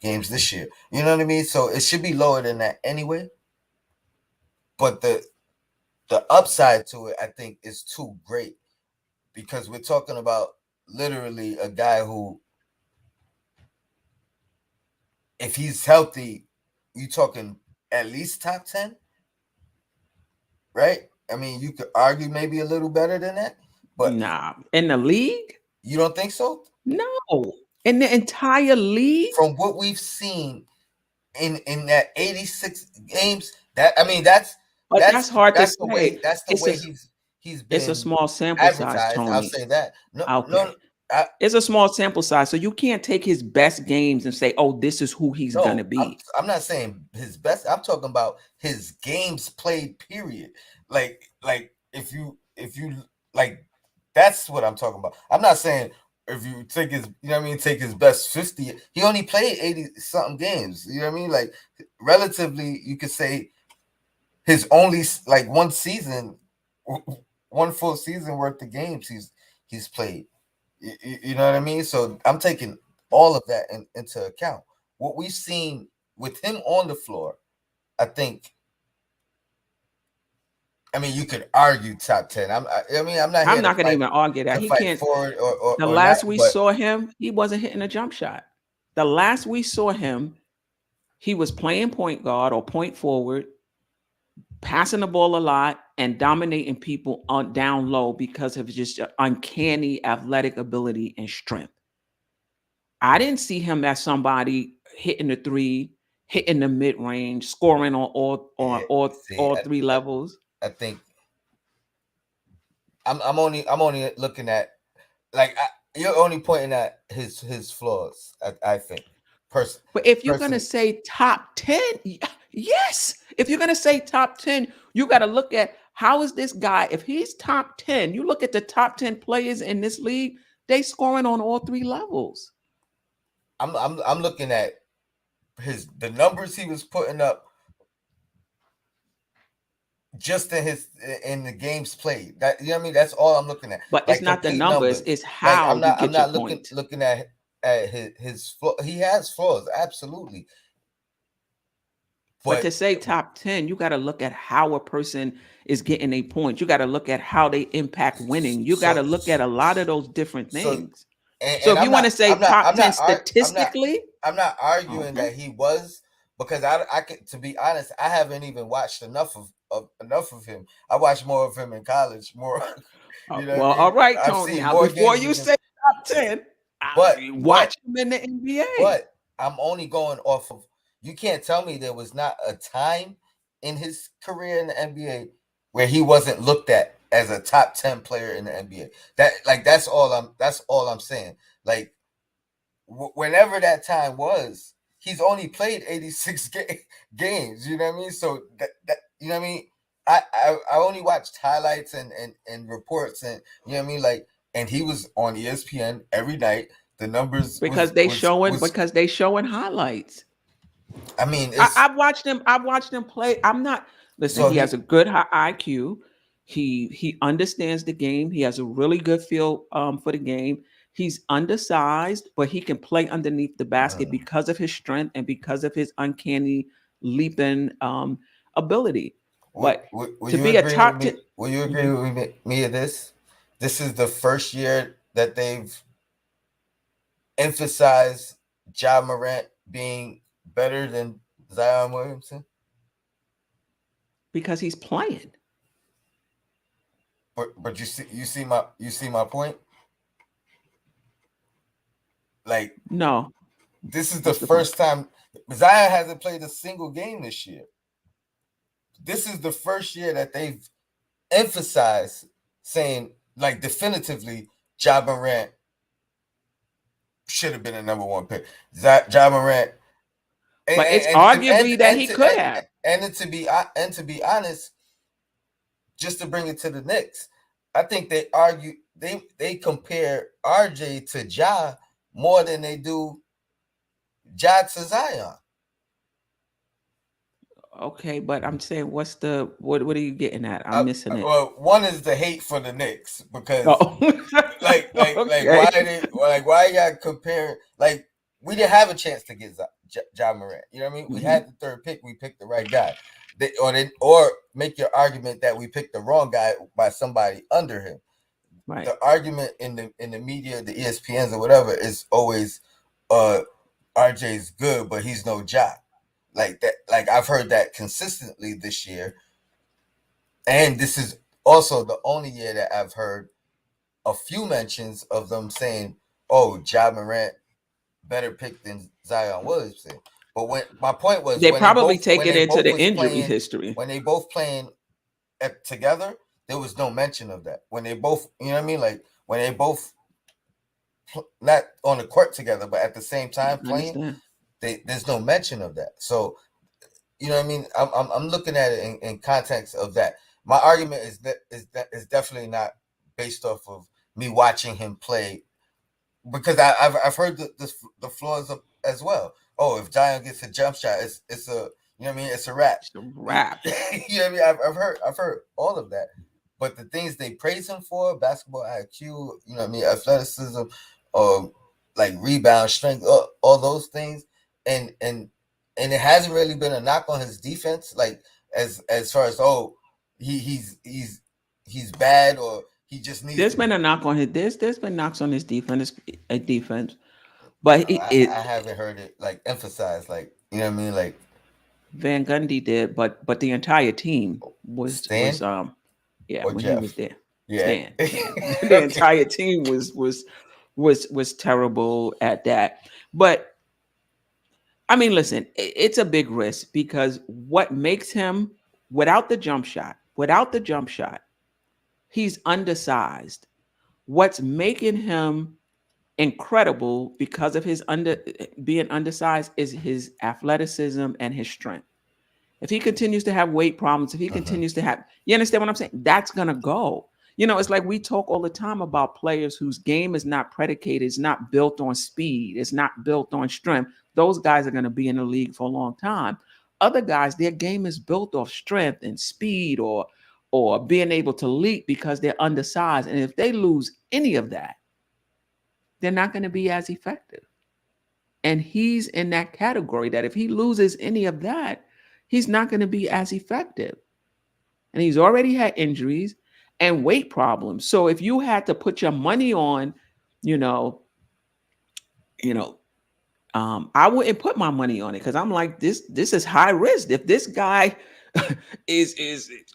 games this year. You know what I mean? So it should be lower than that anyway. But the upside to it, I think, is too great because we're talking about literally a guy who, if he's healthy, you talking at least top 10, right? I mean, you could argue maybe a little better than that, but Nah, in the league, you don't think so? no, in the entire league. From what we've seen in that 86 games, that I mean, that's But that's hard to that's the way say. It's a he's it's a been small sample size, advertised. I'll Tony. say that. No, Okay. no, I, It's a small sample size, so you can't take his best games and say, "Oh, this is who he's gonna no. be." I'm not saying his best. I'm talking about his games played. Period. Like if you like, that's what I'm talking about. I'm not saying if you take his, you know what I mean, take his best 50. He only played 80 something games. You know what I mean? Like relatively, you could say his only like one season, one full season worth of games he's played. You know what I mean? So I'm taking all of that into account. What we've seen with him on the floor, I think. I mean, you could argue top 10. I mean, I'm not I'm here not gonna even argue that. to He fight can't. for it The or not. last we But saw him, he wasn't hitting a jump shot. The last we saw him, he was playing point guard or point forward, passing the ball a lot and dominating people on down low because of just uncanny athletic ability and strength. I didn't see him as somebody hitting the three, hitting the mid range, scoring on yeah, see, all three levels. I think I'm only looking at like you're only pointing at his flaws. I think But if you're gonna personally. say top 10, yes. If you're gonna say top 10, you got to look at how is this guy. If he's top 10, you look at the top 10 players in this league, they scoring on all three levels. I'm looking at the numbers he was putting up just in the games played. That, you know what I mean? That's all I'm looking at. But it's Like not the complete numbers, numbers. it's Like how you I'm get your not point. looking at his flaw. He has flaws, absolutely. But to But say top 10, you got to look at how a person is getting a point. You got to look at how they impact winning. You got so to look at a lot of those different so things. So and if you want to say top 10 statistically, I'm not arguing okay. that he was, because I could, to be honest, I haven't even watched enough of him. I watched more of him in college, more you know what I Well, all mean? right, I've Tony. seen Now, more before games you of him. say top 10, But watch him in the NBA. but I'm only going off of, you can't tell me there was not a time in his career in the NBA where he wasn't looked at as a top 10 player in the NBA. That's all I'm saying. Like whenever that time was, he's only played 86 games, you know what I mean? So that you know what I mean? I only watched highlights and reports, and you know what I mean, like, and he was on ESPN every night. The numbers Because they showing highlights. I mean, it's I've watched him. I've watched him play. I'm not listen. so He has a good IQ. He understands the game. He has a really good feel for the game. He's undersized, but he can play underneath the basket because of his strength and because of his uncanny leaping ability. But will to you be a agree with top me? 10, Will you agree Mhm. with me of this? This is the first year that they've emphasized Ja Morant being better than Zion Williamson. Because he's playing. But you see my point. Like, No, this is the what's the point? first time Zion hasn't played a single game this year. This is the first year that they've emphasized saying, like, definitively Ja Morant should have been a number one pick. Ja Morant, But it's arguably that and he could to have. to be honest, just to bring it to the Knicks, I think they argue they compare RJ to Ja more than they do Ja to Zion. Okay, but I'm saying, what are you getting at? I'm missing it. Well, one is the hate for the Knicks because Oh, why okay. did why y'all compare like we didn't have a chance to get Ja Morant. You know what I mean? We Hmm. had the third pick. We picked the right guy. Or make your argument that we picked the wrong guy by somebody under him. Right. The argument in the media, the ESPNs or whatever, is always uh RJ's good, but he's no job. Like that, like I've heard that consistently this year. And this is also the only year that I've heard a few mentions of them saying, "Oh, Ja Morant better pick than Zion Williamson." But when my point was They probably take when it they into both the was injury playing history. when they both playing together, there was no mention of that. When they both, you know what I mean, like when they both not on the court together, but at the same time I playing, understand. there's no mention of that. So you know what I mean. I'm looking at it in context of that. My argument is definitely not based off of me watching him play because I've heard the flaws of, as well. Oh, if Zion gets a jump shot, it's a you know what I mean. It's a wrap. It's a You wrap. know what I mean. I've heard all of that, but the things they praise him for, basketball IQ, you know what I mean, athleticism, um, like rebound strength, all those things, and and and it hasn't really been a knock on his defense, like as far as oh he's bad or he just needs There's to. been a knock on his. There's been knocks on his defense. A defense, but I it haven't heard it like emphasized, like you know what I mean, like Van Gundy did, but the entire team was Stan yeah, or when he was Jeff. there. Yeah. Stan. The Okay. entire team was terrible at that. But I mean, listen, it's a big risk because what makes him without the jump shot, he's undersized. What's making him incredible because of his being undersized is his athleticism and his strength. If he continues to have weight problems, if he Mm-hmm. continues to have, you understand what I'm saying? That's gonna go. You know, it's like we talk all the time about players whose game is not predicated, it's not built on speed, it's not built on strength. Those guys are gonna be in the league for a long time. Other guys, their game is built off strength and speed or being able to leap because they're undersized. And if they lose any of that, they're not going to be as effective. And he's in that category that if he loses any of that, he's not going to be as effective. And he's already had injuries and weight problems. So if you had to put your money on, you know, you know, I wouldn't put my money on it because I'm like this is high risk. If this guy is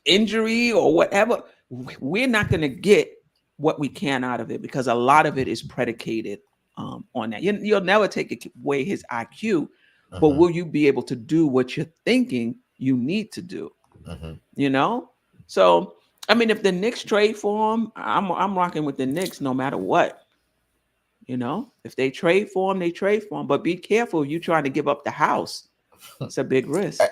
injury or whatever, we're not going to get what we can out of it because a lot of it is predicated on that. You'll never take away his IQ, but Mm-hmm. will you be able to do what you're thinking you need to do? Mm-hmm. You know, so I mean, if the Knicks trade for him, I'm rocking with the Knicks no matter what. You know, if they trade for him, they trade for him. But be careful, you trying to give up the house. It's a big risk. I,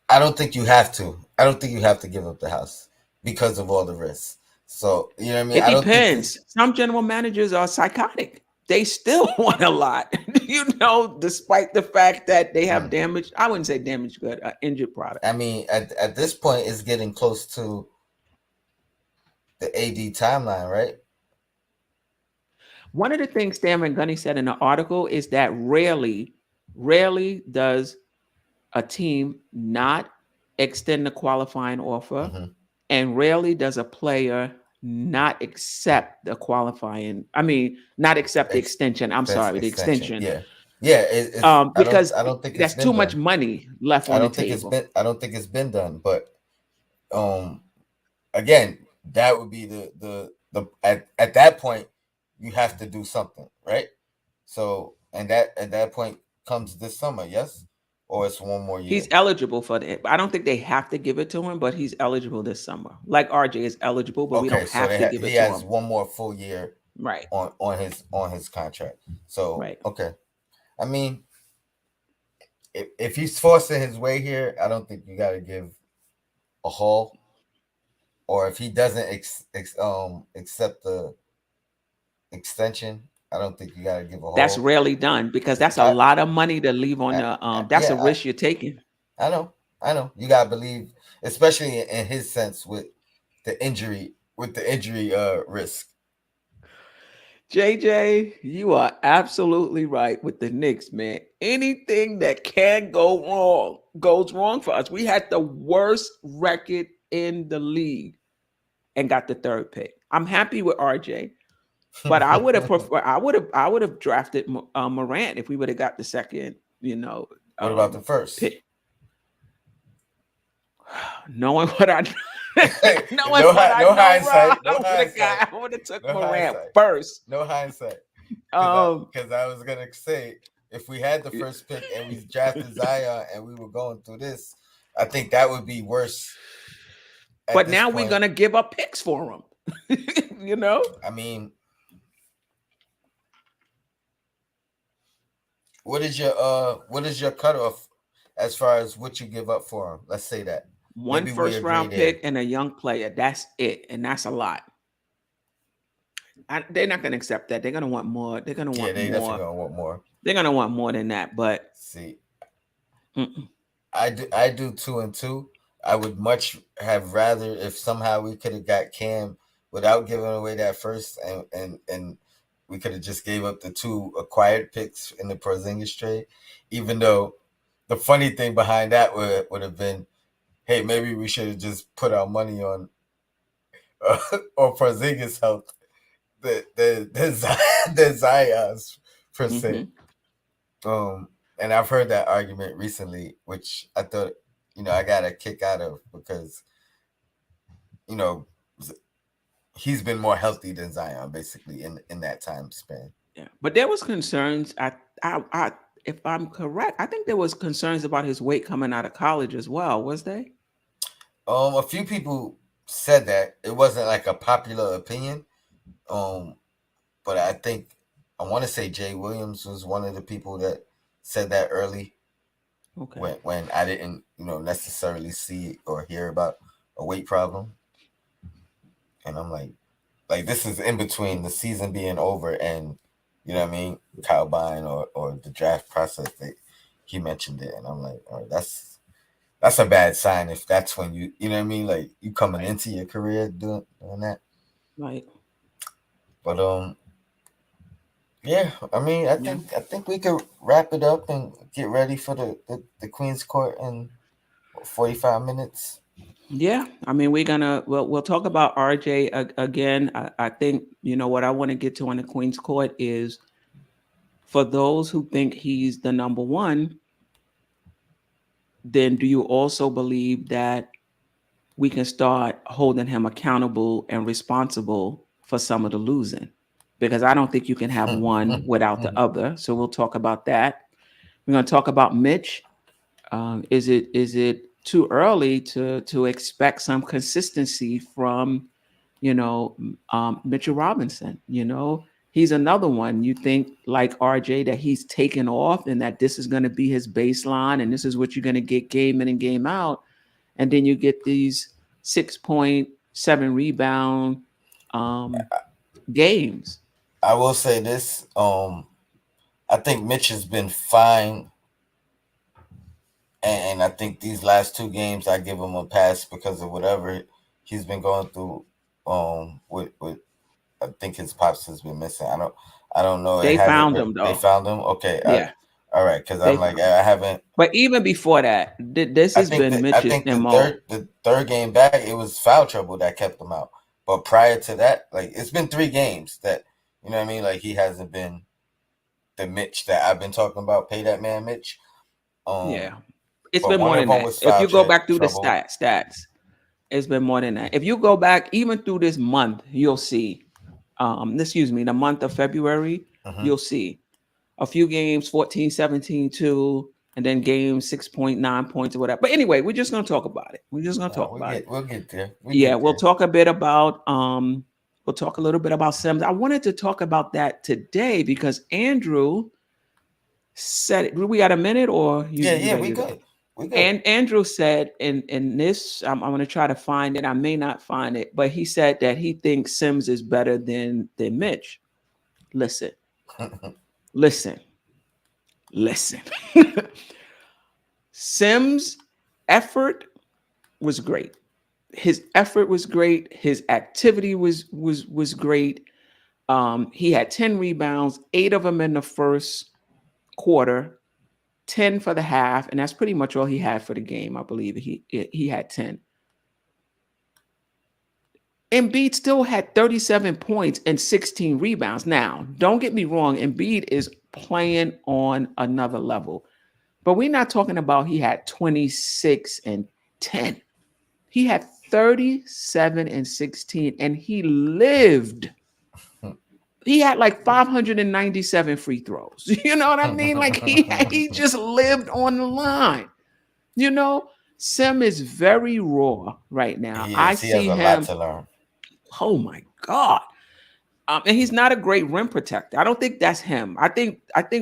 I don't think you have to. I don't think you have to give up the house because of all the risks. So you know what I mean. It I don't think this. depends. Some general managers are psychotic. They still want a lot, despite the fact that they have Mm, damage. I wouldn't say damage good, injured product. I mean, at this point, it's getting close to the AD timeline, right? One of the things Stan Van Gundy said in the article is that rarely does a team not extend the qualifying offer, Mm-hmm. and rarely does a player not accept the qualifying. I mean, not accept the extension. I'm sorry, the Extension. extension, Yeah, yeah. It's. because I don't think it's that's been too much done. money left I on the don't think it's table. been. I don't think it's been done. But um, again, that would be the at that point you have to do something, right? So and that at that point comes this summer, yes, or it's one more He's year. eligible for it. I don't think they have to give it to him, but he's eligible this summer. Like RJ is eligible, but we don't Okay, so have to give he it to has him. one more full year Right, on his contract. So right. okay, I mean, if he's forcing his way here, I don't think you got to give a haul. Or if he doesn't accept the extension, I don't think you got to give a That's whole. rarely done because that's a I, lot of money to leave on I, the. That's a yeah, risk you're taking. I know, I know. You got to believe, especially in his sense with the injury risk. JJ, you are absolutely right with the Knicks, man. Anything that can go wrong goes wrong for us. We had the worst record in the league and got the third pick. I'm happy with RJ, but I would have preferred. I would have drafted Morant if we would have got the second. What about the first? Pick. Knowing what I knowing No, what I no know, bro, hindsight. No I hindsight. would have took No Morant hindsight. first. No hindsight. Um, Because I was gonna say if we had the first pick and we drafted Zion and we were going through this, I think that would be worse. At but this now we're point, gonna give up picks for him. I mean, what is your cutoff as far as what you give up for him? Let's say that. One Maybe we first agree round there. pick and a young player. That's it, and that's a lot. They're not gonna accept that. They're gonna want more. They're gonna Yeah, want they definitely more. gonna want more. They're gonna want more than that. But See, mm-mm. I do 2 and 2. I would much have rather if somehow we could have got Cam without giving away that first and we could have just gave up the 2 acquired picks in the Porzingis trade. Even though the funny thing behind that would have been, hey, maybe we should have just put our money on or Porzingis health the Zion's per se. Mm-hmm. And I've heard that argument recently, which I thought, I got a kick out of because, you know, he's been more healthy than Zion basically in that time span. Yeah, but there was concerns. If I'm correct, I think there was concerns about his weight coming out of college as well. Was they? A few people said that it wasn't like a popular opinion. Um, but I want to say Jay Williams was one of the people that said that early Okay. when I didn't, necessarily see or hear about a weight problem. And I'm like this is in between the season being over and Kyle buying or the draft process that he mentioned it. And I'm like, all right, that's a bad sign if that's when like you coming Right. into your career doing that. Right. But yeah, Yeah. I think we could wrap it up and get ready for the Queen's Court in 45 minutes. Yeah, I mean, we'll talk about RJ again. I think what I want to get to on the Queen's Court is for those who think he's the number one. Then do you also believe that we can start holding him accountable and responsible for some of the losing? Because I don't think you can have one without the other. So we'll talk about that. We're going to talk about Mitch. Is it too early to expect some consistency from Mitchell Robinson? He's another one. You think like RJ that he's taken off and that this is going to be his baseline and this is what you're going to get game in and game out, and then you get these 6.7 rebound games. I will say this. I think Mitch has been fine, and I think these last 2 games I give him a pass because of whatever he's been going through. With I think his pops has been missing. I don't know. It They hasn't. found him They though. found him. Okay. Yeah, All right. Because they I'm like found him. I haven't. But even before that, this has been I Mitch's think MO. the third game back it was foul trouble that kept him out. But prior to that, like it's been 3 games that like he hasn't been the Mitch that I've been talking about. Pay that man Mitch. Yeah, it's But been one more of than them that. was If foul you go back through the trouble. stats, it's been more than that. If you go back even through this month, you'll see. Excuse me, the month of February, Mm-hmm. you'll see a few games 14, 17, 2, and then games 6.9 points or whatever. But anyway, we're just gonna talk about it. We're just gonna talk about it. We'll get there. Yeah, we'll talk a bit about we'll talk a little bit about Sims. I wanted to talk about that today because Andrew said it. We got a minute or you ready we to go? good. We good. And Andrew said in this, I'm going to try to find it. I may not find it, but he said that he thinks Sims is better than Mitch. Listen, Listen. Sims' effort was great. His effort was great. His activity was great. He had 10 rebounds, 8 of them in the first quarter, 10 for the half, and that's pretty much all he had for the game. I believe he had 10. Embiid still had 37 points and 16 rebounds. Now, don't get me wrong, Embiid is playing on another level. But we're not talking about he had 26 and 10. He had 37 and 16, and he lived. He had like 597 free throws. You know what I mean? Like he just lived on the line. You know, Sim is very raw right now. He I is. He has see a lot him. to learn. Oh my God. And he's not a great rim protector. I don't think that's him. I think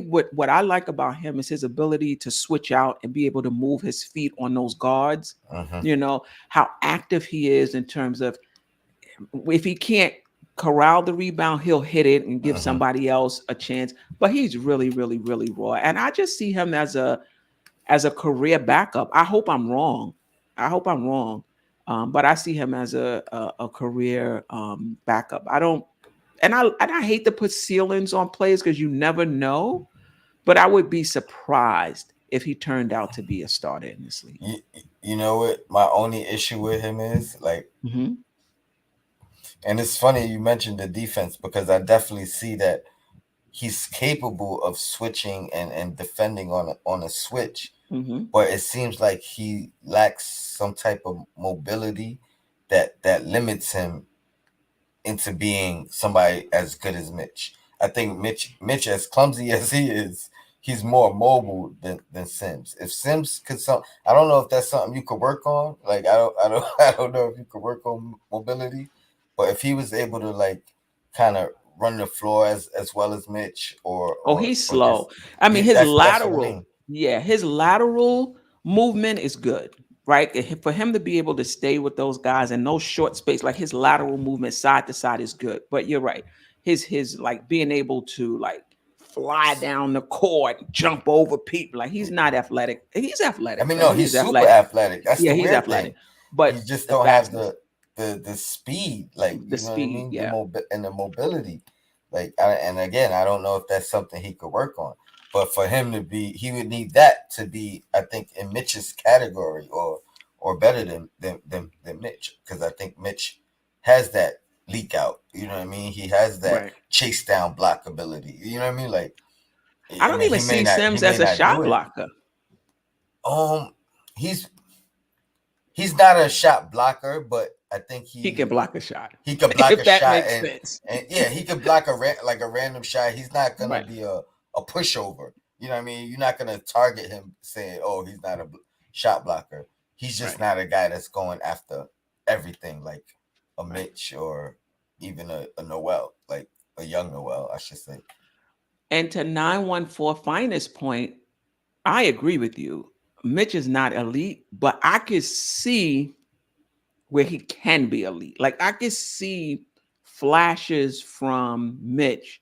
what I like about him is his ability to switch out and be able to move his feet on those guards. Hmm. You know, how active he is in terms of if he can't corral the rebound, he'll hit it and give Hmm. somebody else a chance. But he's really, really, really raw. And I just see him as a career backup. I hope I'm wrong. I hope I'm wrong. But I see him as a career backup. I don't, and I hate to put ceilings on players because you never know. But I would be surprised if he turned out to be a starter in this league. You, you know what? My only issue with him is like, Mm-hmm. and it's funny you mentioned the defense because I definitely see that he's capable of switching and defending on a switch, Mm-hmm. but it seems like he lacks some type of mobility that limits him into being somebody as good as Mitch. I think Mitch, as clumsy as he is, he's more mobile than Sims. If Sims could I don't know if that's something you could work on. Like I don't know if you could work on mobility, but if he was able to like kind of run the floor as well as Mitch Oh, he's or just slow. I mean, his that's what I lateral, mean. yeah, his lateral movement is good, right? For him to be able to stay with those guys in those short space, like his lateral movement side to side is good. But you're right. His like being able to like fly down the court, jump over people, like he's not athletic. He's I athletic mean, though. no, He's he's super athletic. athletic. That's Yeah, the he's weird athletic. thing. He But just the don't have fastness, the speed, like the you know what I speed, mean, yeah. and the mobility. And again, I don't know if that's something he could work on. But for him to be, he would need that to be, I think, in Mitch's category or better than Mitch, because I think Mitch has that leak out. You know what I mean? He has that Right. chase down block ability. You know what I mean? Like, I I don't mean, even see he Sims may as a not do shot it. blocker. He's he's not a shot blocker, but I think He can block a shot. he could block If a that shot makes sense. and yeah, he could block like a random shot. He's not gonna Right. be a pushover. You know what I mean? You're not gonna target him saying, "Oh, he's not a shot blocker." He's just Right. not a guy that's going after everything like a Right. Mitch or even a Noel, like a young Noel, I should say. And to 914 finest point, I agree with you. Mitch is not elite, but I could see where he can be elite. Like I could see flashes from Mitch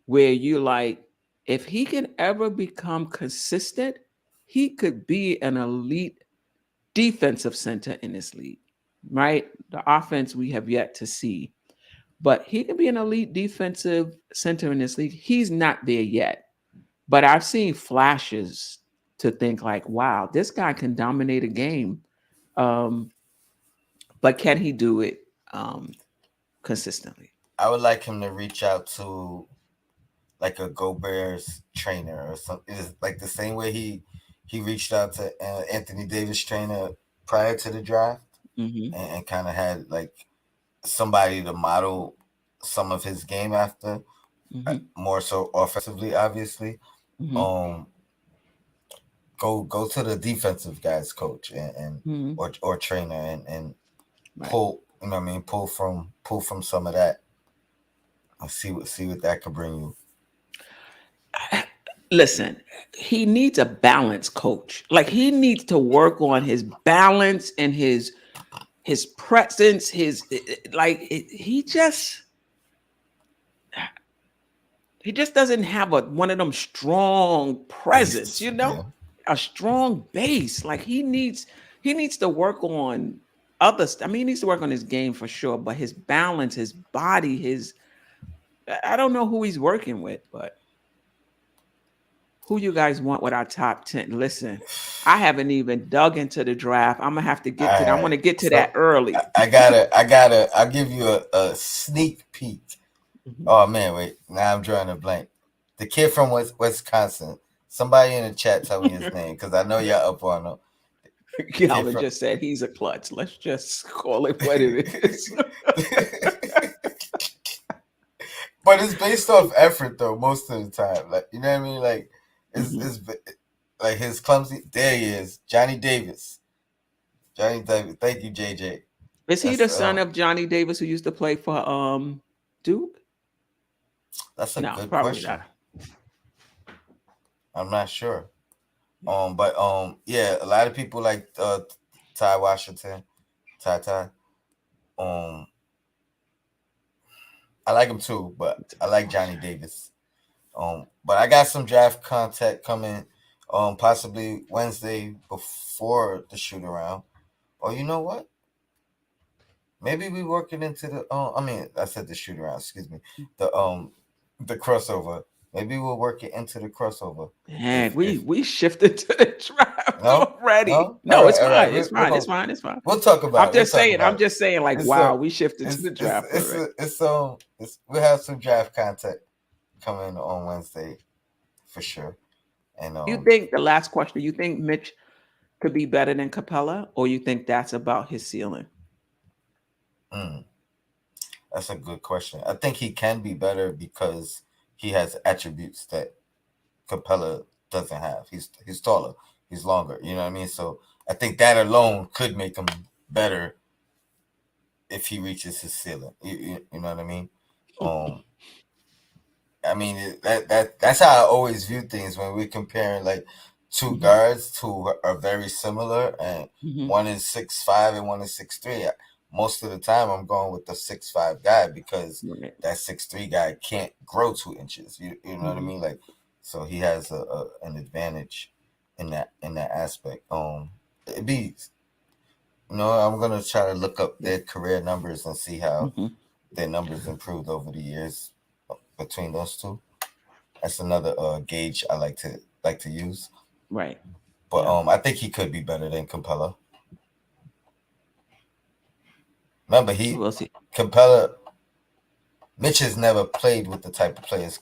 where you like, if he can ever become consistent, he could be an elite defensive center in this league, right? The offense we have yet to see, but he can be an elite defensive center in this league. He's not there yet, but I've seen flashes to think like, wow, this guy can dominate a game. Um, but can he do it consistently? I would like him to reach out to like a Gobert's trainer or something. It's like the same way he reached out to Anthony Davis trainer prior to the draft Hmm. and kind of had like somebody to model some of his game after, Hmm. more so offensively, obviously. Hmm. Um, go to the defensive guys coach and Hmm. or trainer and Right. pull you know what I mean pull from some of that and see what that could bring you. Listen, he needs a balance coach. Like he needs to work on his balance and his presence, his like he just he just doesn't have one of them strong presence, Bases. you know, Yeah. a strong base. Like he needs to work on I mean, he needs to work on his game for sure, but his balance, his body, I don't know who he's working with, but who you guys want with our top 10? Listen, I haven't even dug into the draft. I'm gonna have to get to that. All I want right. to get to So that early. I'll give you a sneak peek. Mhm. Oh man, wait. Now I'm drawing a blank. The kid from Wisconsin. Somebody in the chat tell me his name because I know y'all up on him. Kid Calvin from just said he's a klutz. Let's just call it what it is. But it's based off effort though, most of the time. Like you know what I mean? Like Mhm. it's like his clumsy. There he is, Johnny Davis. Johnny Davis. Thank you, JJ. Is he That's the son of Johnny Davis who used to play for Duke? that's a No, good probably not. question. I'm not sure. But yeah, a lot of people like Ty Washington, Ty. Um, I like him too, but I like Johnny Davis. But I got some draft content coming, possibly Wednesday before the shoot around. Or you know what? Maybe we working into the. I mean, I said the shoot around. Excuse me. The crossover. Maybe we'll work it into the crossover. Man, If we shifted to the draft no, already. no, No, it's all right. fine. It's We're fine. It's gonna fine. It's fine. we'll talk I'm about it. We'll just talk saying. I'm about it. just saying. Like, It's wow, we shifted to it's the draft already. we have some draft content coming on Wednesday for sure. And You think the last question? You think Mitch could be better than Capella, or you think that's about his ceiling? mm, that's a good question. I think he can be better because he has attributes that Capella doesn't have. He's taller, he's longer. You know what I mean? So I think that alone could make him better if he reaches his ceiling. You know what I mean? Um, I mean that's how I always view things when we're comparing like two Hmm. guards who are very similar, and Hmm. one is 6'5" and one is 6'3". Most of the time, I'm going with the 6'5" guy because Right. that 6'3" guy can't grow 2 inches. You know what I Hmm. mean? Like, so he has an advantage in that aspect. It be I'm gonna try to look up Yeah. their career numbers and see how Hmm. their numbers improved over the years between those two. That's another gauge I like to use. Right. But Yeah. I think he could be better than Capella. Remember, We'll see. Capella Mitch has never played with the type of players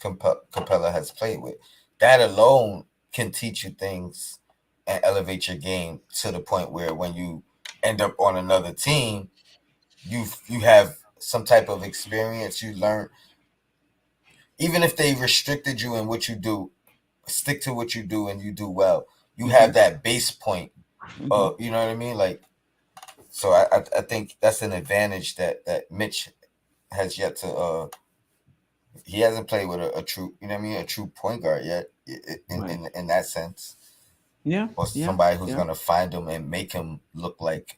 Capella has played with. That alone can teach you things and elevate your game to the point where when you end up on another team, you have some type of experience. You learn, even if they restricted you in what you do, stick to what you do and you do well. You Hmm. have that base point. Hmm. You know what I mean? Like, so I think that's an advantage that Mitch has yet to. He hasn't played with a true, you know what I mean, a true point guard yet. In Right. in in that sense, Yeah. or Yeah. somebody who's Yeah. gonna find him and make him look like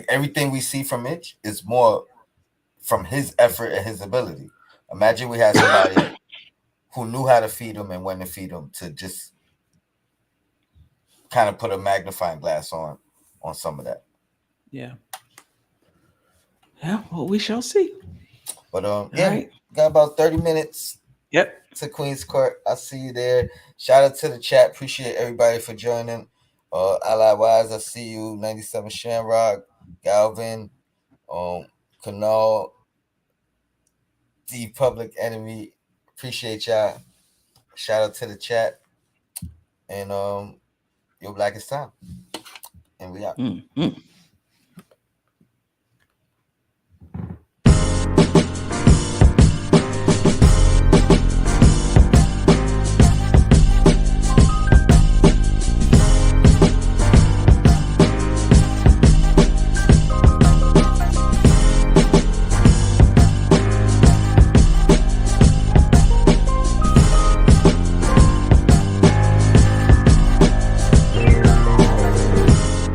everything we see from Mitch is more from his effort and his ability. Imagine we had somebody who knew how to feed him and when to feed him to just kind of put a magnifying glass on some of that. Yeah. Yeah. Well, we shall see. But All yeah, right. got about 30 minutes Yep. to Queens Court. I'll see you there. Shout out to the chat. Appreciate everybody for joining. Ally Wise, I see you. 97 Shamrock, Galvin, um, Canal, the Public Enemy. Appreciate y'all. Shout out to the chat. And your blackest time. And we out. Mm, mm.